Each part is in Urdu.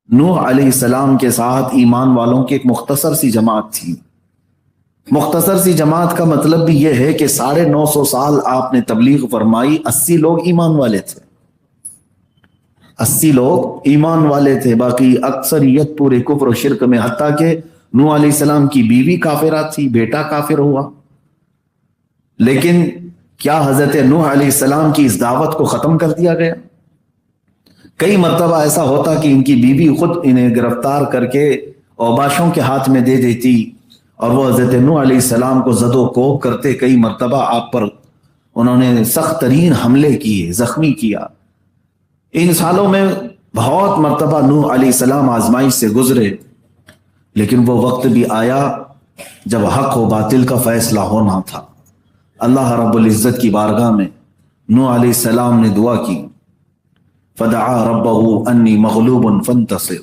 نوح علیہ السلام کے ساتھ ایمان والوں کی ایک مختصر سی جماعت تھی. مختصر سی جماعت کا مطلب بھی یہ ہے کہ 950 سال آپ نے تبلیغ فرمائی، 80 لوگ ایمان والے تھے. 80 لوگ ایمان والے تھے، باقی اکثریت پورے کفر و شرک میں، حتیٰ کہ نوح علیہ السلام کی بیوی کافرہ تھی، بیٹا کافر ہوا. لیکن کیا حضرت نوح علیہ السلام کی اس دعوت کو ختم کر دیا گیا؟ کئی مرتبہ ایسا ہوتا کہ ان کی بیوی خود انہیں گرفتار کر کے اوباشوں کے ہاتھ میں دے دیتی اور وہ حضرت نوح علیہ السلام کو زد و کوب کرتے. کئی مرتبہ آپ پر انہوں نے سخت ترین حملے کیے، زخمی کیا. ان سالوں میں بہت مرتبہ نوح علیہ السلام آزمائش سے گزرے، لیکن وہ وقت بھی آیا جب حق و باطل کا فیصلہ ہونا تھا. اللہ رب العزت کی بارگاہ میں نوح علیہ السلام نے دعا کی، فدعا ربہ انی مغلوب فانتصر.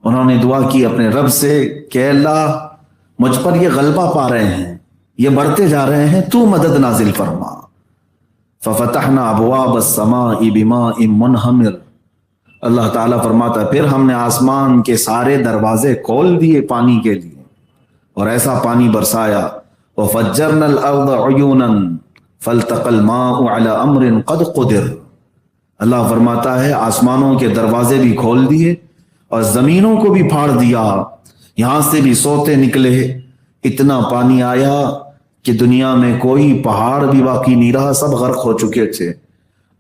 انہوں نے دعا کی اپنے رب سے کہ اللہ مجھ پر یہ غلبہ پا رہے ہیں، یہ بڑھتے جا رہے ہیں، تو مدد نازل فرما. ففتحنا ابواب السماء بماء منہمر. اللہ تعالیٰ فرماتا ہے پھر ہم نے آسمان کے سارے دروازے کھول دیے پانی کے لیے اور ایسا پانی برسایا. وفجرنا الارض عیونا فالتقى الماء على امر قد قدر. اللہ فرماتا ہے آسمانوں کے دروازے بھی کھول دیے اور زمینوں کو بھی پھاڑ دیا، یہاں سے بھی سوتے نکلے. اتنا پانی آیا کہ دنیا میں کوئی پہاڑ بھی باقی نہیں رہا، سب غرق ہو چکے تھے.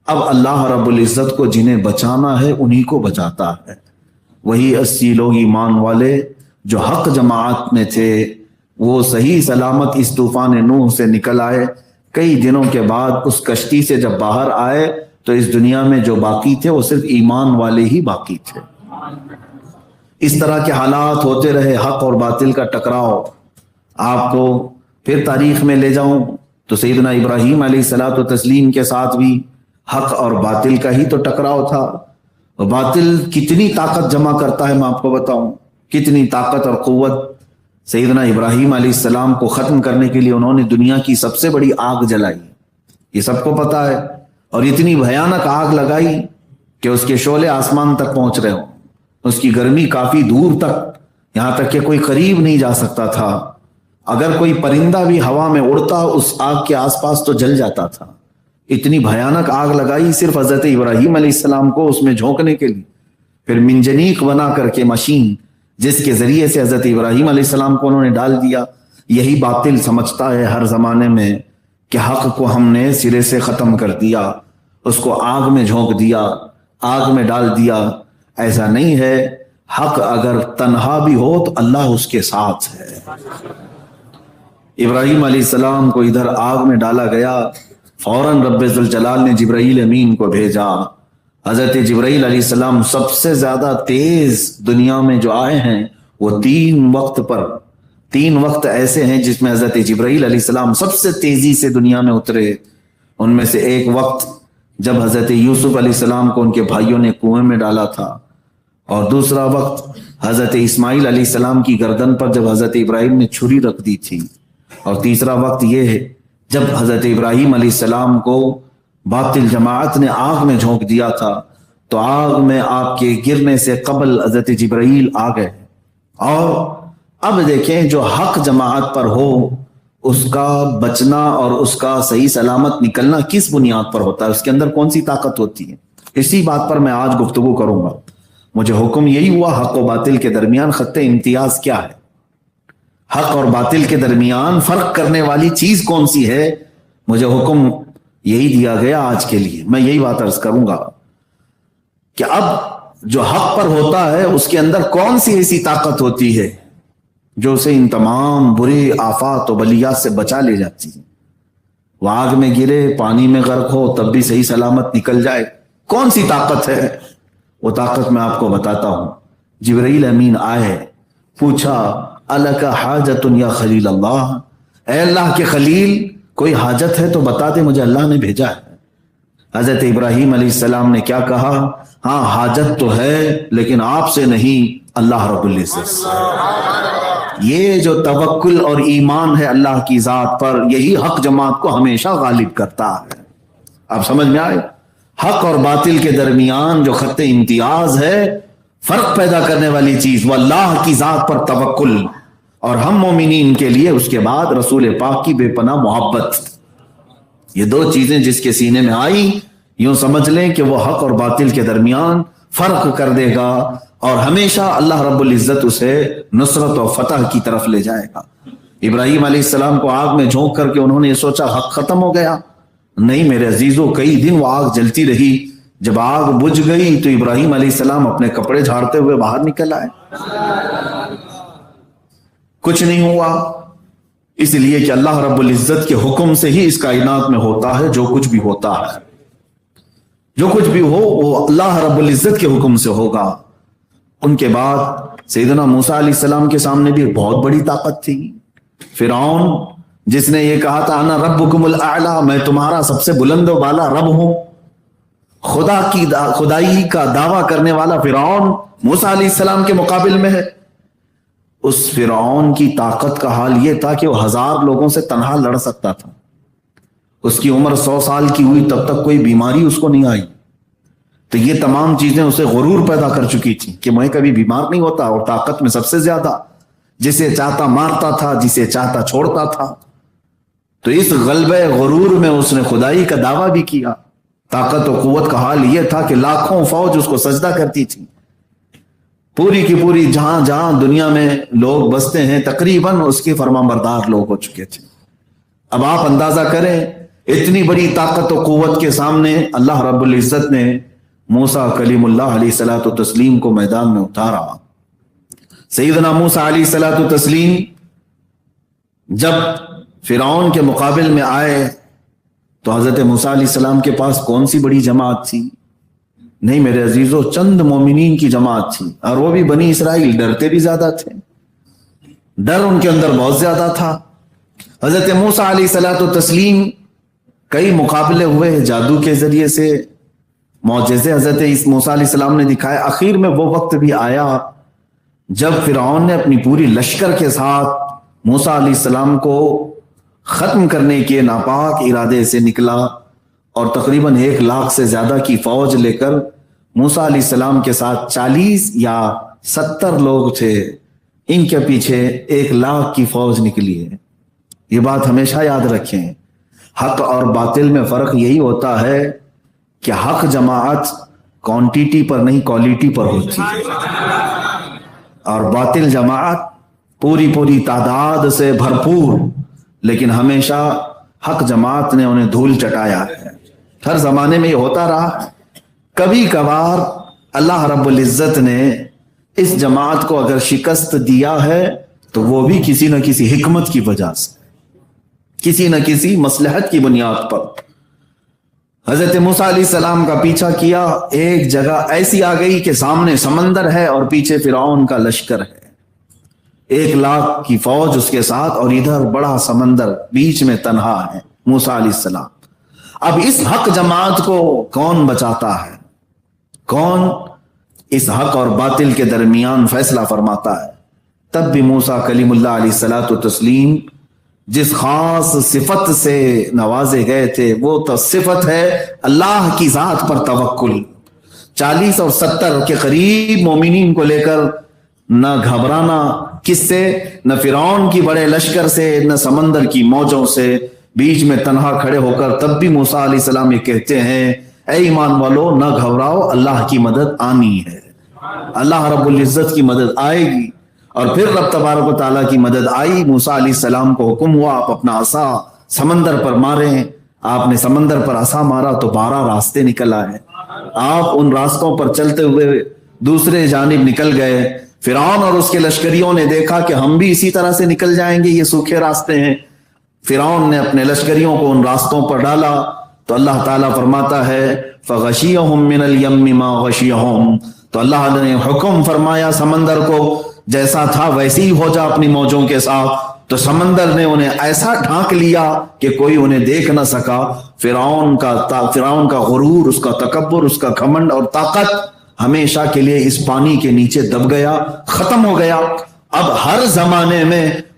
اب اللہ رب العزت کو جنہیں بچانا ہے انہی کو بچاتا ہے. وہی 80 لوگ ایمان والے جو حق جماعت میں تھے وہ صحیح سلامت اس طوفان نوح سے نکل آئے. کئی دنوں کے بعد اس کشتی سے جب باہر آئے تو اس دنیا میں جو باقی تھے وہ صرف ایمان والے ہی باقی تھے. اس طرح کے حالات ہوتے رہے، حق اور باطل کا ٹکراؤ. آپ کو پھر تاریخ میں لے جاؤں تو سیدنا ابراہیم علیہ الصلوۃ والتسلیم کے ساتھ بھی حق اور باطل کا ہی تو ٹکراؤ تھا. باطل کتنی طاقت جمع کرتا ہے میں آپ کو بتاؤں، کتنی طاقت اور قوت. سیدنا ابراہیم علیہ السلام کو ختم کرنے کے لیے انہوں نے دنیا کی سب سے بڑی آگ جلائی، یہ سب کو پتا ہے، اور اتنی بھیانک آگ لگائی کہ اس کے شعلے آسمان تک پہنچ رہے ہوں، اس کی گرمی کافی دور تک، یہاں تک کہ کوئی قریب نہیں جا سکتا تھا. اگر کوئی پرندہ بھی ہوا میں اڑتا اس آگ کے آس پاس تو جل جاتا تھا. اتنی بھیانک آگ لگائی صرف حضرت ابراہیم علیہ السلام کو اس میں جھونکنے کے لیے. پھر منجنیق بنا کر کے مشین جس کے ذریعے سے حضرت ابراہیم علیہ السلام کو انہوں نے ڈال دیا. یہی باطل سمجھتا ہے ہر زمانے میں کہ حق کو ہم نے سرے سے ختم کر دیا، اس کو آگ میں جھونک دیا، آگ میں ڈال دیا. ایسا نہیں ہے، حق اگر تنہا بھی ہو تو اللہ اس کے ساتھ ہے. ابراہیم علیہ السلام کو ادھر آگ میں ڈالا گیا، فوراً رب ذوالجلال نے جبرائیل امین کو بھیجا. حضرت جبرائیل علیہ السلام سب سے زیادہ تیز دنیا میں جو آئے ہیں وہ 3 وقت ایسے ہیں جس میں حضرت جبرائیل علیہ السلام سب سے تیزی سے دنیا میں اترے. ان میں سے ایک وقت جب حضرت یوسف علیہ السلام کو ان کے بھائیوں نے کنویں میں ڈالا تھا، اور دوسرا وقت حضرت اسماعیل علیہ السلام کی گردن پر جب حضرت ابراہیم نے چھری رکھ دی تھی، اور تیسرا وقت یہ ہے جب حضرت ابراہیم علیہ السلام کو باطل جماعت نے آگ میں جھونک دیا تھا تو آگ میں آپ کے گرنے سے قبل حضرت جبرائیل آ گئے. اور اب دیکھیں جو حق جماعت پر ہو اس کا بچنا اور اس کا صحیح سلامت نکلنا کس بنیاد پر ہوتا ہے، اس کے اندر کون سی طاقت ہوتی ہے. اسی بات پر میں آج گفتگو کروں گا. مجھے حکم یہی ہوا حق و باطل کے درمیان خط امتیاز کیا ہے، حق اور باطل کے درمیان فرق کرنے والی چیز کون سی ہے. مجھے حکم یہی دیا گیا آج کے لیے. میں یہی بات عرض کروں گا کہ اب جو حق پر ہوتا ہے اس کے اندر کون سی ایسی طاقت ہوتی ہے جو اسے ان تمام برے آفات و بلیات سے بچا لے جاتی ہے. وہ آگ میں گرے، پانی میں غرق ہو، تب بھی صحیح سلامت نکل جائے. کون سی طاقت ہے؟ وہ طاقت میں آپ کو بتاتا ہوں. جبرائیل امین آئے، پوچھا الک حاجت یا خلیل اللہ، اے اللہ کے خلیل کوئی حاجت ہے تو بتا دے، مجھے اللہ نے بھیجا ہے. حضرت ابراہیم علیہ السلام نے کیا کہا؟ ہاں حاجت تو ہے لیکن آپ سے نہیں، اللہ رب العزت سے. یہ جو توکل اور ایمان ہے اللہ کی ذات پر، یہی حق جماعت کو ہمیشہ غالب کرتا ہے. آپ سمجھ میں آئے؟ حق اور باطل کے درمیان جو خط امتیاز ہے فرق پیدا کرنے والی چیز، وہ اللہ کی ذات پر توکل، اور ہم مومنین کے لیے اس کے بعد رسول پاک کی بے پناہ محبت. یہ دو چیزیں جس کے سینے میں آئی، یوں سمجھ لیں کہ وہ حق اور باطل کے درمیان فرق کر دے گا، اور ہمیشہ اللہ رب العزت اسے نصرت و فتح کی طرف لے جائے گا. ابراہیم علیہ السلام کو آگ میں جھونک کر کے انہوں نے یہ سوچا حق ختم ہو گیا؟ نہیں میرے عزیزوں، کئی دن وہ آگ جلتی رہی. جب آگ بجھ گئی تو ابراہیم علیہ السلام اپنے کپڑے جھاڑتے ہوئے باہر نکل آئے. کچھ نہیں ہوا، اس لیے کہ اللہ رب العزت کے حکم سے ہی اس کائنات میں ہوتا ہے جو کچھ بھی ہوتا ہے. جو کچھ بھی ہو وہ اللہ رب العزت کے حکم سے ہوگا. ان کے بعد سیدنا موسیٰ علیہ السلام کے سامنے بھی ایک بہت بڑی طاقت تھی. فرعون جس نے یہ کہا تھا انا ربکم الاعلی، میں تمہارا سب سے بلند و بالا رب ہوں، خدائی کا دعویٰ کرنے والا فرعون موسیٰ علیہ السلام کے مقابل میں ہے. اس فرعون کی طاقت کا حال یہ تھا کہ وہ 1000 لوگوں سے تنہا لڑ سکتا تھا. اس کی عمر 100 سال کی ہوئی تب تک کوئی بیماری اس کو نہیں آئی. تو یہ تمام چیزیں اسے غرور پیدا کر چکی تھی کہ میں کبھی بیمار نہیں ہوتا، اور طاقت میں سب سے زیادہ، جسے چاہتا مارتا تھا، جسے چاہتا چھوڑتا تھا. تو اس غلبہ غرور میں اس نے خدائی کا دعویٰ بھی کیا. طاقت و قوت کا حال یہ تھا کہ لاکھوں فوج اس کو سجدہ کرتی تھی. پوری کی پوری جہاں جہاں دنیا میں لوگ بستے ہیں تقریباً اس کے فرمانبردار لوگ ہو چکے تھے. اب آپ اندازہ کریں اتنی بڑی طاقت و قوت کے سامنے اللہ رب العزت نے موسیٰ کلیم اللہ علیہ الصلوۃ والتسلیم کو میدان میں اتارا. سیدنا موسیٰ علیہ الصلوۃ والتسلیم جب فرعون کے مقابل میں آئے تو حضرت موسیٰ علیہ السلام کے پاس کون سی بڑی جماعت تھی؟ نہیں میرے عزیزو، چند مومنین کی جماعت تھی، اور وہ بھی بنی اسرائیل. ڈرتے بھی زیادہ تھے، ڈر ان کے اندر بہت زیادہ تھا. حضرت موسیٰ علیہ الصلوۃ والتسلیم کئی مقابلے ہوئے جادو کے ذریعے سے، معجزے حضرت موسیٰ علیہ السلام نے دکھائے. آخر میں وہ وقت بھی آیا جب فرعون نے اپنی پوری لشکر کے ساتھ موسیٰ علیہ السلام کو ختم کرنے کے ناپاک ارادے سے نکلا، اور تقریباً 1 لاکھ سے زیادہ کی فوج لے کر موسیٰ علیہ السلام کے ساتھ 40 یا 70 لوگ تھے، ان کے پیچھے 1 لاکھ کی فوج نکلی ہے. یہ بات ہمیشہ یاد رکھیں، حق اور باطل میں فرق یہی ہوتا ہے کہ حق جماعت کوانٹیٹی پر نہیں کوالٹی پر ہوتی ہے، اور باطل جماعت پوری تعداد سے بھرپور. لیکن ہمیشہ حق جماعت نے انہیں دھول چٹایا ہے. ہر زمانے میں یہ ہوتا رہا. کبھی کبھار اللہ رب العزت نے اس جماعت کو اگر شکست دیا ہے تو وہ بھی کسی نہ کسی حکمت کی وجہ سے، کسی نہ کسی مصلحت کی بنیاد پر. حضرت موسیٰ علیہ السلام کا پیچھا کیا، ایک جگہ ایسی آ گئی کہ سامنے سمندر ہے اور پیچھے فرعون کا لشکر ہے، 1 لاکھ کی فوج اس کے ساتھ، اور ادھر بڑا سمندر، بیچ میں تنہا ہے موسیٰ علیہ السلام. اب اس حق جماعت کو کون بچاتا ہے؟ کون اس حق اور باطل کے درمیان فیصلہ فرماتا ہے؟ تب بھی موسیٰ کلیم اللہ علیہ الصلوۃ والتسلیم جس خاص صفت سے نوازے گئے تھے وہ تو صفت ہے اللہ کی ذات پر توکل. 40 اور 70 کے قریب مومنین کو لے کر نہ گھبرانا کس سے، نہ فرعون کی بڑے لشکر سے، نہ سمندر کی موجوں سے، بیچ میں تنہا کھڑے ہو کر تب بھی موسیٰ علیہ السلام یہ کہتے ہیں اے ایمان والو نہ گھبراؤ، اللہ کی مدد آنی ہے، اللہ رب العزت کی مدد آئے گی. اور پھر رب تبارک و تعالیٰ کی مدد آئی. موسیٰ علیہ السلام کو حکم ہوا آپ اپنا عصا سمندر پر ماریں. آپ نے سمندر پر عصا مارا تو 12 راستے نکل آئے. آپ ان راستوں پر چلتے ہوئے دوسرے جانب نکل گئے. فرعون اور اس کے لشکریوں نے دیکھا کہ ہم بھی اسی طرح سے نکل جائیں گے، یہ سوکھے راستے ہیں. فرعون نے اپنے لشکریوں کو ان راستوں پر ڈالا تو اللہ تعالیٰ فرماتا ہے فَغَشِيَهُم مِّنَ الْيَمِّ مَا غَشِيَهُم، تو اللہ نے حکم فرمایا سمندر کو جیسا تھا ویسے ہی ہو جا اپنی موجوں کے ساتھ. تو سمندر نے انہیں ایسا ڈھانک لیا کہ کوئی انہیں دیکھ نہ سکا. فرعون کا غرور، اس کا تکبر، اس کا گھمنڈ اور طاقت ہمیشہ کے لیے اس پانی کے نیچے دب گیا، ختم ہو گیا. اب ہر زمانے میں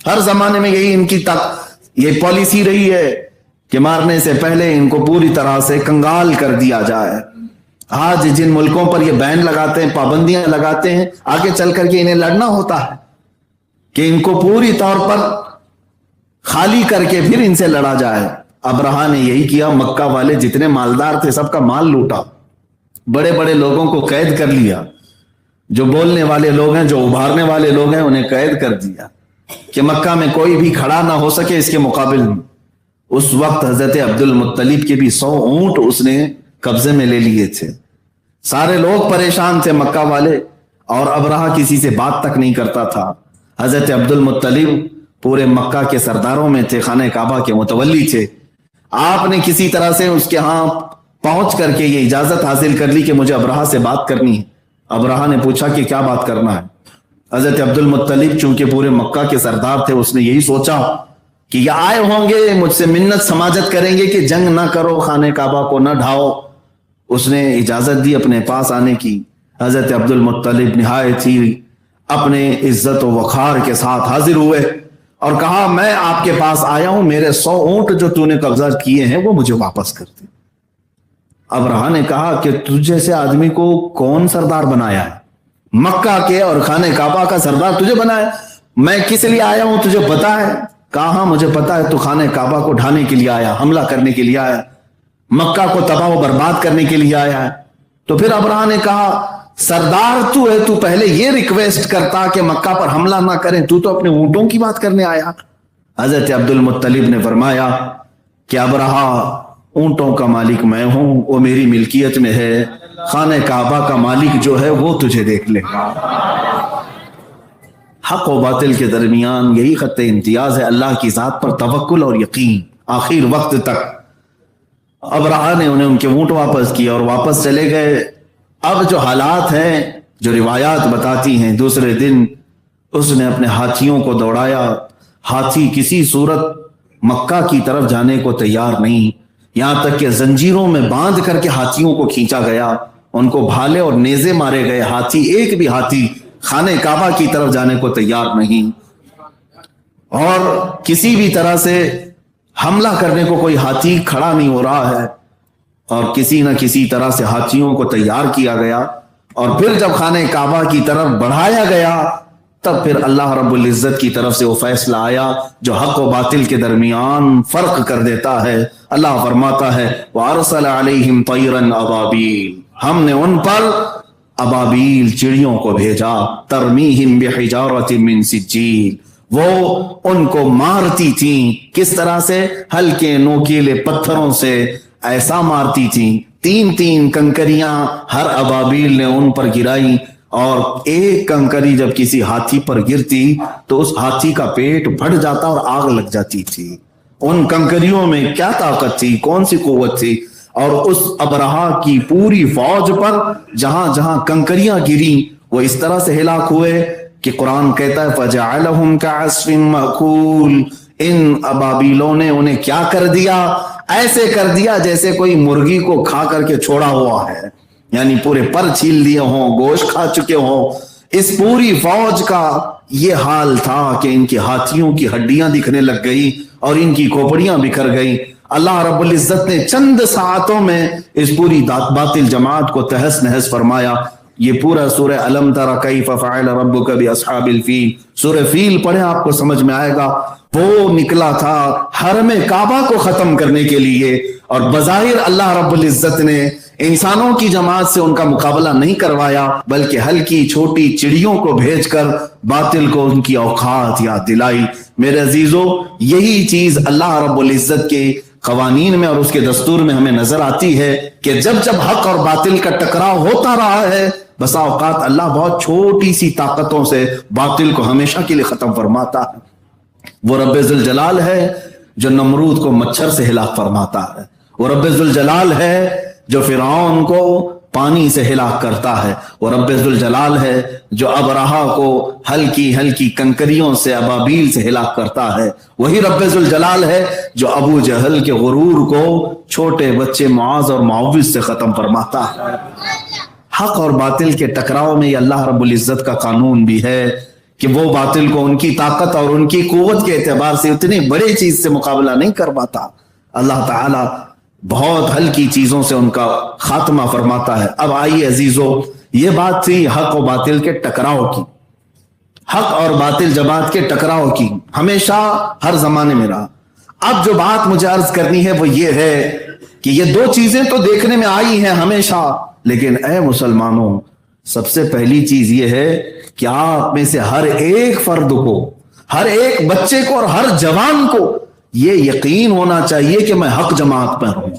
ہر زمانے میں یہی ان کی یہ پالیسی رہی ہے کہ مارنے سے پہلے ان کو پوری طرح سے کنگال کر دیا جائے۔ آج جن ملکوں پر یہ بین لگاتے ہیں، پابندیاں لگاتے ہیں، آگے چل کر کے انہیں لڑنا ہوتا ہے کہ ان کو پوری طور پر خالی کر کے پھر ان سے لڑا جائے۔ ابرہا نے یہی کیا، مکہ والے جتنے مالدار تھے سب کا مال لوٹا، بڑے بڑے لوگوں کو قید کر لیا، جو بولنے والے لوگ ہیں، جو ابھارنے والے لوگ ہیں، انہیں قید کر دیا کہ مکہ میں کوئی بھی کھڑا نہ ہو سکے اس کے مقابل میں۔ اس وقت حضرت عبد المطلب کے بھی 100 اونٹ اس نے قبضے میں لے لیے تھے۔ سارے لوگ پریشان تھے مکہ والے، اور ابرہا کسی سے بات تک نہیں کرتا تھا۔ حضرت عبد المطلب پورے مکہ کے سرداروں میں تھے، خانہ کعبہ کے متولی تھے۔ آپ نے کسی طرح سے اس کے ہاں پہنچ کر کے یہ اجازت حاصل کر لی کہ مجھے ابرہا سے بات کرنی ہے۔ ابرہا نے پوچھا کہ کیا بات کرنا ہے؟ حضرت عبد المطلب چونکہ پورے مکہ کے سردار تھے، اس نے یہی سوچا کہ یہ آئے ہوں گے مجھ سے منت سماجت کریں گے کہ جنگ نہ کرو، خانہ کعبہ کو نہ ڈھاؤ۔ اس نے اجازت دی اپنے پاس آنے کی۔ حضرت عبد المطلب نہایت ہی اپنے عزت و وقار کے ساتھ حاضر ہوئے اور کہا، میں آپ کے پاس آیا ہوں، میرے 100 اونٹ جو تو نے قبضہ کیے ہیں وہ مجھے واپس کر دے۔ ابرہا نے کہا کہ تجھ جیسے آدمی کو کون سردار بنایا ہے؟ مکہ کے اور خانہ کعبہ کا سردار تجھے بنایا؟ میں کس لیے آیا ہوں تجھے پتا ہے؟ کہا ہاں مجھے پتا ہے، تو خانہ کعبہ کو ڈھانے کے لیے آیا، حملہ کرنے کے لیے آیا، مکہ کو تباہ و برباد کرنے کے لیے آیا ہے۔ تو پھر ابرہا نے کہا، سردار تو ہے، تو پہلے یہ ریکویسٹ کرتا کہ مکہ پر حملہ نہ کریں، تو اپنے اونٹوں کی بات کرنے آیا۔ حضرت عبد المطلب نے فرمایا کہ ابرہا، اونٹوں کا مالک میں ہوں، وہ میری ملکیت میں ہے، خانہ کعبہ کا مالک جو ہے وہ تجھے دیکھ لے گا۔ حق و باطل کے درمیان یہی خط امتیاز ہے، اللہ کی ذات پر توکل اور یقین آخر وقت تک۔ ابرہا نے انہیں ان کے اونٹ واپس کیا اور واپس چلے گئے۔ اب جو حالات ہیں، جو روایات بتاتی ہیں، دوسرے دن اس نے اپنے ہاتھیوں کو دوڑایا، ہاتھی کسی صورت مکہ کی طرف جانے کو تیار نہیں، یہاں تک کہ زنجیروں میں باندھ کر کے ہاتھیوں کو کھینچا گیا، ان کو بھالے اور نیزے مارے گئے، ہاتھی ایک بھی ہاتھی خانہ کعبہ کی طرف جانے کو تیار نہیں، اور کسی بھی طرح سے حملہ کرنے کو کوئی ہاتھی کھڑا نہیں ہو رہا ہے، اور کسی نہ کسی طرح سے ہاتھیوں کو تیار کیا گیا، اور پھر جب خانہ کعبہ کی طرف بڑھایا گیا تب پھر اللہ رب العزت کی طرف سے وہ فیصلہ آیا جو حق و باطل کے درمیان فرق کر دیتا ہے۔ اللہ فرماتا ہے، وَأَرْسَلَ عَلَيْهِمْ طَيْرًا أَبَابِيلَ، ہم نے ان پر ابابیل چڑیوں کو بھیجا، ترمیہم بحجارۃ من سجیل، وہ ان کو مارتی تھیں کس طرح سے؟ ہلکے نوکیلے پتھروں سے ایسا مارتی تھیں، 3 کنکریاں ہر ابابیل نے ان پر گرائی، اور ایک کنکری جب کسی ہاتھی پر گرتی تو اس ہاتھی کا پیٹ پھٹ جاتا اور آگ لگ جاتی تھی۔ ان کنکریوں میں کیا طاقت تھی، کون سی قوت تھی؟ اور اس ابرہا کی پوری فوج پر جہاں جہاں کنکریاں گری وہ اس طرح سے ہلاک ہوئے کہ قرآن کہتا ہے فَجَعَلَهُمْ كَعَصْفٍ مَأْكُولٍ، ان ابابیلوں نے انہیں کیا کر دیا؟ ایسے کر دیا جیسے کوئی مرغی کو کھا کر کے چھوڑا ہوا ہے، یعنی پورے پر چھیل دیے ہوں، گوشت کھا چکے ہوں۔ اس پوری فوج کا یہ حال تھا کہ ان کی ہاتھیوں کی ہڈیاں دکھنے لگ گئی اور ان کی کھوپڑیاں بکھر گئی۔ اللہ رب العزت نے چند ساعتوں میں اس پوری باطل جماعت کو تہس نہس فرمایا۔ یہ پورا سورہ الم تر کیف فعل ربک باصحاب الفیل، سورہ فیل پڑھیں آپ کو سمجھ میں آئے گا۔ وہ نکلا تھا حرم کعبہ کو ختم کرنے کے لیے، اور بظاہر اللہ رب العزت نے انسانوں کی جماعت سے ان کا مقابلہ نہیں کروایا، بلکہ ہلکی چھوٹی چڑیوں کو بھیج کر باطل کو ان کی اوقات یاد دلائی۔ میرے عزیزو، یہی چیز اللہ رب العزت کے قوانین میں اور اس کے دستور میں ہمیں نظر آتی ہے کہ جب جب حق اور باطل کا ٹکراؤ ہوتا رہا ہے، بسا اوقات اللہ بہت چھوٹی سی طاقتوں سے باطل کو ہمیشہ کے لیے ختم فرماتا ہے۔ وہ رب ذوالجلال ہے جو نمرود کو مچھر سے ہلاک فرماتا ہے، وہ رب ذوالجلال ہے جو فرعون کو پانی سے ہلاک کرتا ہے، وہ رب ذوالجلال ہے جو ابرہا کو ہلکی ہلکی کنکریوں سے ابابیل سے ہلاک کرتا ہے، وہی رب ذوالجلال ہے جو ابو جہل کے غرور کو چھوٹے بچے معاذ اور معوذ سے ختم فرماتا ہے۔ حق اور باطل کے ٹکراؤ میں یہ اللہ رب العزت کا قانون بھی ہے کہ وہ باطل کو ان کی طاقت اور ان کی قوت کے اعتبار سے اتنی بڑے چیز سے مقابلہ نہیں کر پاتا. اللہ تعالیٰ بہت ہلکی چیزوں سے ان کا خاتمہ فرماتا ہے. اب آئیے عزیزو، یہ بات تھی حق و باطل کے ٹکراؤ کی، حق اور باطل جماعت کے ٹکراؤ کی، ہمیشہ ہر زمانے میں رہا. اب جو بات مجھے عرض کرنی ہے وہ یہ ہے کہ یہ دو چیزیں تو دیکھنے میں آئی ہیں ہمیشہ، لیکن اے مسلمانوں، سب سے پہلی چیز یہ ہے کہ آپ میں سے ہر ایک فرد کو، ہر ایک بچے کو اور ہر جوان کو یہ یقین ہونا چاہیے کہ میں حق جماعت پر ہوں.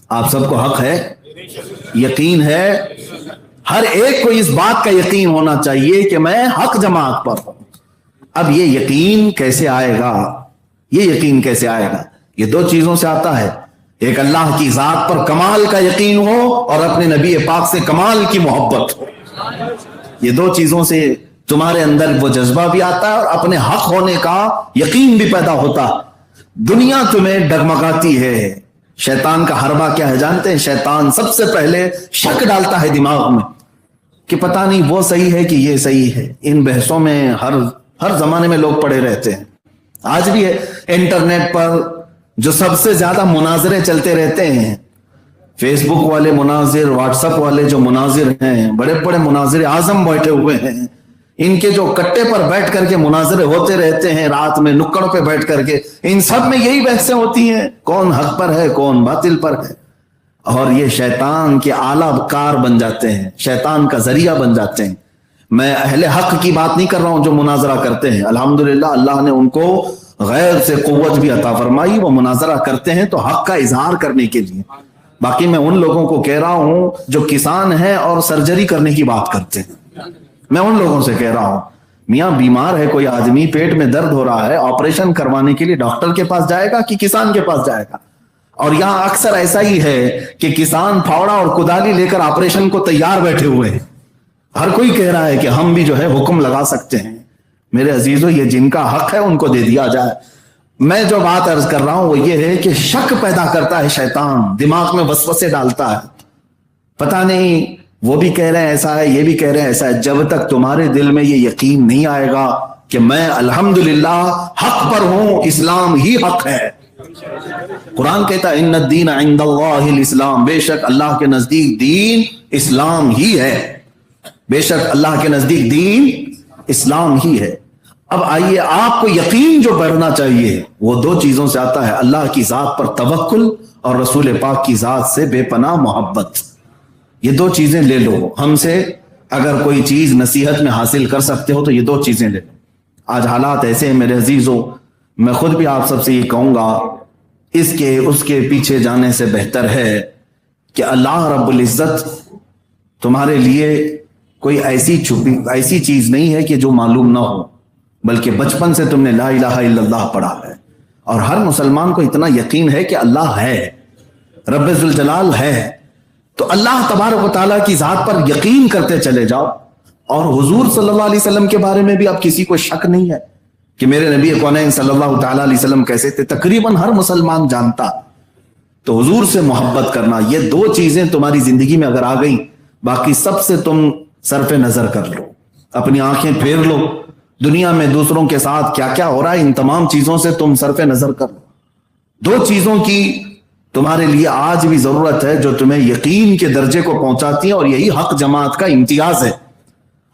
آپ سب کو حق ہے، یقین ہے، ہر ایک کو اس بات کا یقین ہونا چاہیے کہ میں حق جماعت پر ہوں. اب یہ یقین کیسے آئے گا؟ یہ یقین کیسے آئے گا؟ یہ دو چیزوں سے آتا ہے. ایک اللہ کی ذات پر کمال کا یقین ہو اور اپنے نبی پاک سے کمال کی محبت ہو. یہ دو چیزوں سے تمہارے اندر وہ جذبہ بھی آتا ہے اور اپنے حق ہونے کا یقین بھی پیدا ہوتا. دنیا تمہیں ڈگمگاتی ہے. شیطان کا حربہ کیا ہے جانتے ہیں؟ شیطان سب سے پہلے شک ڈالتا ہے دماغ میں کہ پتہ نہیں وہ صحیح ہے کہ یہ صحیح ہے. ان بحثوں میں ہر زمانے میں لوگ پڑے رہتے ہیں. آج بھی ہے انٹرنیٹ پر جو سب سے زیادہ مناظرے چلتے رہتے ہیں، فیس بک والے مناظر، واٹس ایپ والے جو مناظر ہیں، بڑے بڑے مناظر اعظم بیٹھے ہوئے ہیں، ان کے جو کٹے پر بیٹھ کر کے مناظرے ہوتے رہتے ہیں، رات میں نکڑ پہ بیٹھ کر کے، ان سب میں یہی بحثیں ہوتی ہیں، کون حق پر ہے کون باطل پر ہے. اور یہ شیطان کے اعلیٰ کار بن جاتے ہیں، شیطان کا ذریعہ بن جاتے ہیں. میں اہل حق کی بات نہیں کر رہا ہوں جو مناظرہ کرتے ہیں، الحمدللہ اللہ نے ان کو غیر سے قوت بھی عطا فرمائی، وہ مناظرہ کرتے ہیں تو حق کا اظہار کرنے کے لیے. باقی میں ان لوگوں کو کہہ رہا ہوں جو کسان ہیں اور سرجری کرنے کی بات کرتے ہیں، میں ان لوگوں سے کہہ رہا ہوں میاں بیمار ہے کوئی آدمی، پیٹ میں درد ہو رہا ہے، آپریشن کروانے کے لیے ڈاکٹر کے پاس جائے گا کہ کسان کے پاس جائے گا؟ اور یہاں اکثر ایسا ہی ہے کہ کسان پھاوڑا اور کدالی لے کر آپریشن کو تیار بیٹھے ہوئے ہیں. ہر کوئی کہہ رہا ہے کہ ہم بھی جو ہے حکم لگا سکتے ہیں. میرے عزیزو، یہ جن کا حق ہے ان کو دے دیا جائے. میں جو بات عرض کر رہا ہوں وہ یہ ہے کہ شک پیدا کرتا ہے شیطان، دماغ میں وسوسے ڈالتا ہے. پتہ نہیں وہ بھی کہہ رہے ہیں ایسا ہے، یہ بھی کہہ رہے ہیں ایسا ہے. جب تک تمہارے دل میں یہ یقین نہیں آئے گا کہ میں الحمدللہ حق پر ہوں، اسلام ہی حق ہے. قرآن کہتا ہے ان الدین عند اللہ الاسلام، بے شک اللہ کے نزدیک دین اسلام ہی ہے. بے شک اللہ کے نزدیک دین اسلام ہی ہے. اب آئیے، آپ کو یقین جو بڑھنا چاہیے وہ دو چیزوں سے آتا ہے، اللہ کی ذات پر توکل اور رسول پاک کی ذات سے بے پناہ محبت. یہ دو چیزیں لے لو. ہم سے اگر کوئی چیز نصیحت میں حاصل کر سکتے ہو تو یہ دو چیزیں لے لو. آج حالات ایسے ہیں میرے عزیزو، میں خود بھی آپ سب سے یہ کہوں گا، اس کے پیچھے جانے سے بہتر ہے کہ اللہ رب العزت تمہارے لیے کوئی ایسی چیز نہیں ہے کہ جو معلوم نہ ہو، بلکہ بچپن سے تم نے لا الہ الا اللہ پڑھا ہے. اور ہر مسلمان کو اتنا یقین ہے کہ اللہ ہے، رب ذوالجلال ہے. تو اللہ تبارک و تعالیٰ کی ذات پر یقین کرتے چلے جاؤ. اور حضور صلی اللہ علیہ وسلم کے بارے میں بھی اب کسی کو شک نہیں ہے کہ میرے نبی کونین صلی اللہ تعالیٰ علیہ وسلم کیسے تھے، تقریباً ہر مسلمان جانتا. تو حضور سے محبت کرنا، یہ دو چیزیں تمہاری زندگی میں اگر آ گئیں، باقی سب سے تم صرف نظر کر لو، اپنی آنکھیں پھیر لو. دنیا میں دوسروں کے ساتھ کیا کیا ہو رہا ہے، ان تمام چیزوں سے تم صرف نظر کر لو. دو چیزوں کی تمہارے لیے آج بھی ضرورت ہے جو تمہیں یقین کے درجے کو پہنچاتی ہیں، اور یہی حق جماعت کا امتیاز ہے،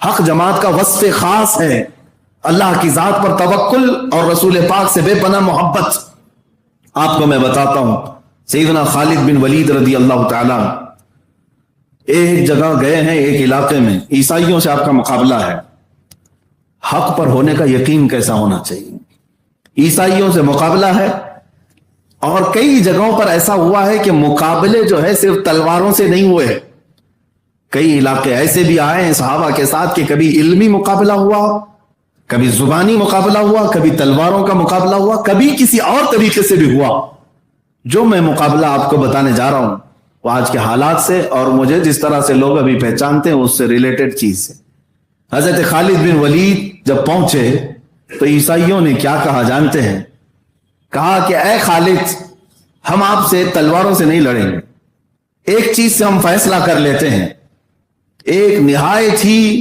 حق جماعت کا وصف خاص ہے. اللہ کی ذات پر توکل اور رسول پاک سے بے پناہ محبت. آپ کو میں بتاتا ہوں، سیدنا خالد بن ولید رضی اللہ تعالیٰ ایک جگہ گئے ہیں، ایک علاقے میں عیسائیوں سے آپ کا مقابلہ ہے. حق پر ہونے کا یقین کیسا ہونا چاہیے؟ عیسائیوں سے مقابلہ ہے، اور کئی جگہوں پر ایسا ہوا ہے کہ مقابلے جو ہے صرف تلواروں سے نہیں ہوئے. کئی علاقے ایسے بھی آئے ہیں صحابہ کے ساتھ کہ کبھی علمی مقابلہ ہوا، کبھی زبانی مقابلہ ہوا، کبھی تلواروں کا مقابلہ ہوا، کبھی کسی اور طریقے سے بھی ہوا. جو میں مقابلہ آپ کو بتانے جا رہا ہوں وہ آج کے حالات سے اور مجھے جس طرح سے لوگ ابھی پہچانتے ہیں اس سے ریلیٹڈ چیز ہے. حضرت خالد بن ولید جب پہنچے تو عیسائیوں نے کیا کہا جانتے ہیں؟ کہا کہ اے خالد، ہم آپ سے تلواروں سے نہیں لڑیں گے، ایک چیز سے ہم فیصلہ کر لیتے ہیں. ایک نہایت ہی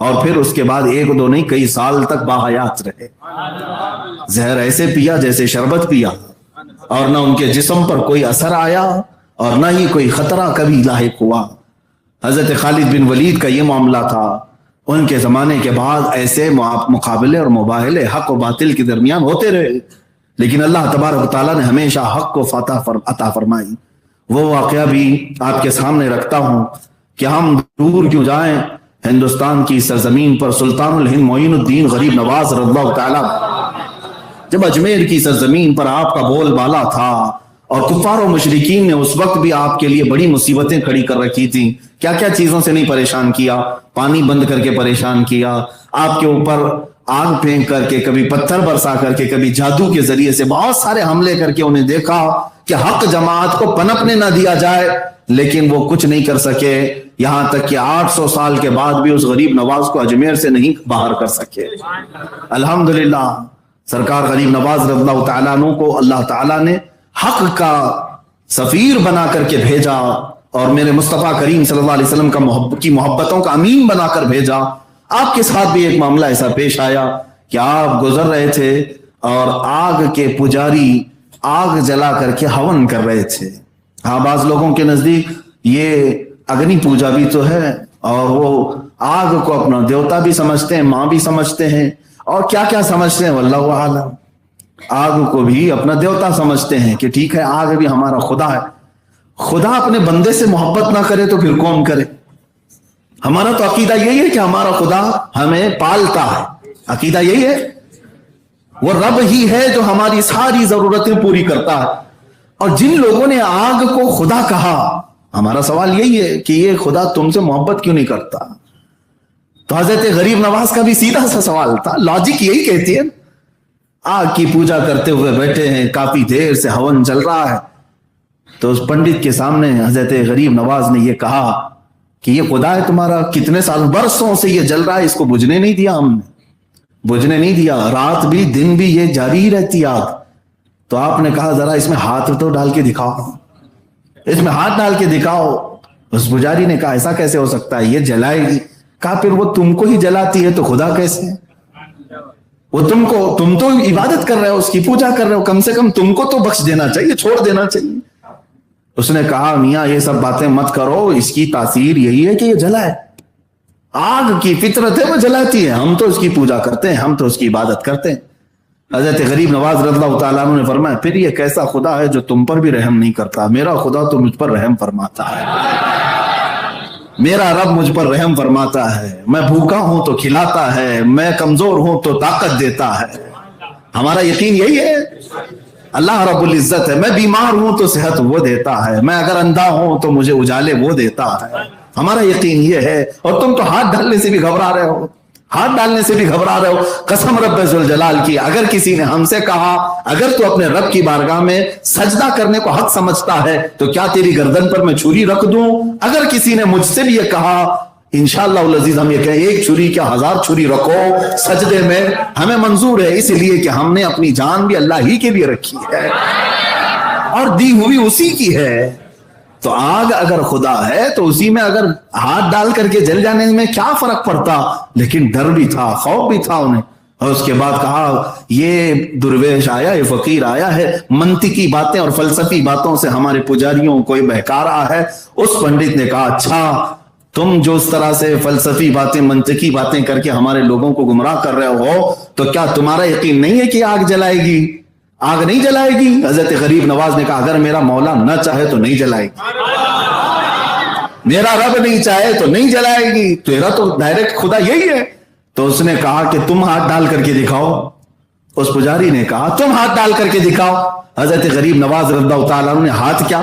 اور پھر اس کے بعد 1-2 نہیں کئی سال تک باحیات رہے. زہر ایسے پیا جیسے شربت پیا, اور نہ ان کے جسم پر کوئی اثر آیا اور نہ ہی کوئی خطرہ کبھی لاحق ہوا. حضرت خالد بن ولید کا یہ معاملہ تھا. ان کے زمانے کے بعد ایسے مقابلے اور مباہلے حق و باطل کے درمیان ہوتے رہے, لیکن اللہ تبارک و تعالیٰ نے ہمیشہ حق کو فتح عطا فرمائی. وہ واقعہ بھی آپ کے سامنے رکھتا ہوں کہ ہم دور کیوں جائیں, ہندوستان کی سرزمین پر سلطان الہند معین الدین غریب نواز رضی اللہ تعالیٰ, جب اجمیر کی سرزمین پر آپ کا بول بالا تھا اور کفار و مشرکین نے اس وقت بھی آپ کے لیے بڑی مصیبتیں کھڑی کر رکھی تھیں, کیا کیا چیزوں سے نہیں پریشان کیا, پانی بند کر کے پریشان کیا, آپ کے اوپر آگ پھینک کر کے, کبھی پتھر برسا کر کے, کبھی جادو کے ذریعے سے بہت سارے حملے کر کے انہیں دیکھا کہ حق جماعت کو پنپنے نہ دیا جائے, لیکن وہ کچھ نہیں کر سکے. یہاں تک کہ 800 سال کے بعد بھی اس غریب نواز کو اجمیر سے نہیں باہر کر سکے. الحمدللہ سرکار غریب نواز رضی اللہ تعالیٰ عنہ کو اللہ تعالیٰ نے حق کا سفیر بنا کر کے بھیجا, اور میرے مصطفیٰ کریم صلی اللہ علیہ وسلم کی محبتوں کا امین بنا کر بھیجا. آپ کے ساتھ بھی ایک معاملہ ایسا پیش آیا کہ آپ گزر رہے تھے اور آگ کے پجاری آگ جلا کر کے ہون کر رہے تھے. ہاں, بعض لوگوں کے نزدیک یہ اگنی پوجا بھی تو ہے, اور وہ آگ کو اپنا دیوتا بھی سمجھتے ہیں, ماں بھی سمجھتے ہیں, اور کیا کیا سمجھتے ہیں واللہ اعلم. آگ کو بھی اپنا دیوتا سمجھتے ہیں کہ ٹھیک ہے آگ بھی ہمارا خدا ہے. خدا اپنے بندے سے محبت نہ کرے تو پھر کون کرے؟ ہمارا تو عقیدہ یہی ہے کہ ہمارا خدا ہمیں پالتا ہے, عقیدہ یہی ہے. وہ رب ہی ہے جو ہماری ساری ضرورتیں پوری کرتا ہے. اور جن لوگوں نے آگ کو خدا کہا, ہمارا سوال یہی ہے کہ یہ خدا تم سے محبت کیوں نہیں کرتا؟ تو حضرت غریب نواز کا بھی سیدھا سا سوال تھا, لاجک یہی کہتی ہے. آگ کی پوجا کرتے ہوئے بیٹھے ہیں, کافی دیر سے ہون چل رہا ہے, تو اس پنڈت کے سامنے حضرت غریب نواز نے یہ کہا کہ یہ خدا ہے تمہارا, کتنے سال برسوں سے یہ جل رہا ہے, اس کو بجھنے نہیں دیا, ہم نے بجھنے نہیں دیا, رات بھی دن بھی یہ جاری ہی رہتی آگ. تو آپ نے کہا ذرا اس میں ہاتھ تو ڈال کے دکھاؤ, اس میں ہاتھ ڈال کے دکھاؤ. اس پجاری نے کہا ایسا کیسے ہو سکتا ہے, یہ جلائے گی. کہا پھر وہ تم کو ہی جلاتی ہے تو خدا کیسے؟ وہ تم تو عبادت کر رہے ہو, اس کی پوجا کر رہے ہو, کم سے کم تم کو تو بخش دینا چاہیے, چھوڑ دینا چاہیے. اس نے کہا میاں یہ سب باتیں مت کرو, اس کی تاثیر یہی ہے کہ یہ جلائے. آگ کی فطرت ہے, وہ جلاتی ہے, ہم تو اس کی پوجا کرتے ہیں, ہم تو اس کی عبادت کرتے ہیں. حضرت غریب نواز رضی اللہ تعالیٰ عنہ نے فرمایا پھر یہ کیسا خدا ہے جو تم پر بھی رحم نہیں کرتا؟ میرا خدا تو مجھ پر رحم فرماتا ہے, میرا رب مجھ پر رحم فرماتا ہے. میں بھوکا ہوں تو کھلاتا ہے, میں کمزور ہوں تو طاقت دیتا ہے. ہمارا یقین یہی ہے, اللہ رب العزت ہے. میں بیمار ہوں تو صحت وہ دیتا ہے, میں اگر اندھا ہوں تو مجھے اجالے وہ دیتا ہے. ہمارا یقین یہ ہے. اور تم تو ہاتھ ڈالنے سے بھی گھبرا رہے ہو, ہاتھ ڈالنے سے بھی گھبرا رہے ہو. قسم رب ذوالجلال کی, اگر کسی نے ہم سے کہا اگر تو اپنے رب کی بارگاہ میں سجدہ کرنے کو حق سمجھتا ہے تو کیا تیری گردن پر میں چھری رکھ دوں؟ اگر کسی نے مجھ سے بھی یہ کہا انشاءاللہ العزیز ہم یہ کہیں 1 چھری کیا 1000 چھری رکھو سجدے میں, ہمیں منظور ہے, اس لیے کہ ہم نے اپنی جان بھی اللہ ہی کے لیے رکھی ہے اور دی ہوئی اسی کی ہے. تو آگ اگر خدا ہے تو اسی میں اگر ہاتھ ڈال کر کے جل جانے میں کیا فرق پڑتا؟ لیکن ڈر بھی تھا, خوف بھی تھا انہیں. اور اس کے بعد کہا یہ درویش آیا, یہ فقیر آیا ہے, منطقی باتیں اور فلسفی باتوں سے ہمارے پجاریوں کو بہکا رہا ہے. اس پنڈت نے کہا اچھا تم جو اس طرح سے فلسفی باتیں منطقی باتیں کر کے ہمارے لوگوں کو گمراہ کر رہے ہو تو کیا تمہارا یقین نہیں ہے کہ آگ جلائے گی؟ آگ نہیں جلائے گی. حضرت غریب نواز نے کہا اگر میرا مولا نہ چاہے تو نہیں جلائے گی, میرا رب نہیں چاہے تو نہیں جلائے گی, تیرا تو ڈائریکٹ خدا یہی ہے. تو اس نے کہا کہ تم ہاتھ ڈال کر کے دکھاؤ. اس پجاری نے کہا تم ہاتھ ڈال کر کے دکھاؤ. حضرت غریب نواز رضی اللہ تعالیٰ عنہ نے ہاتھ کیا,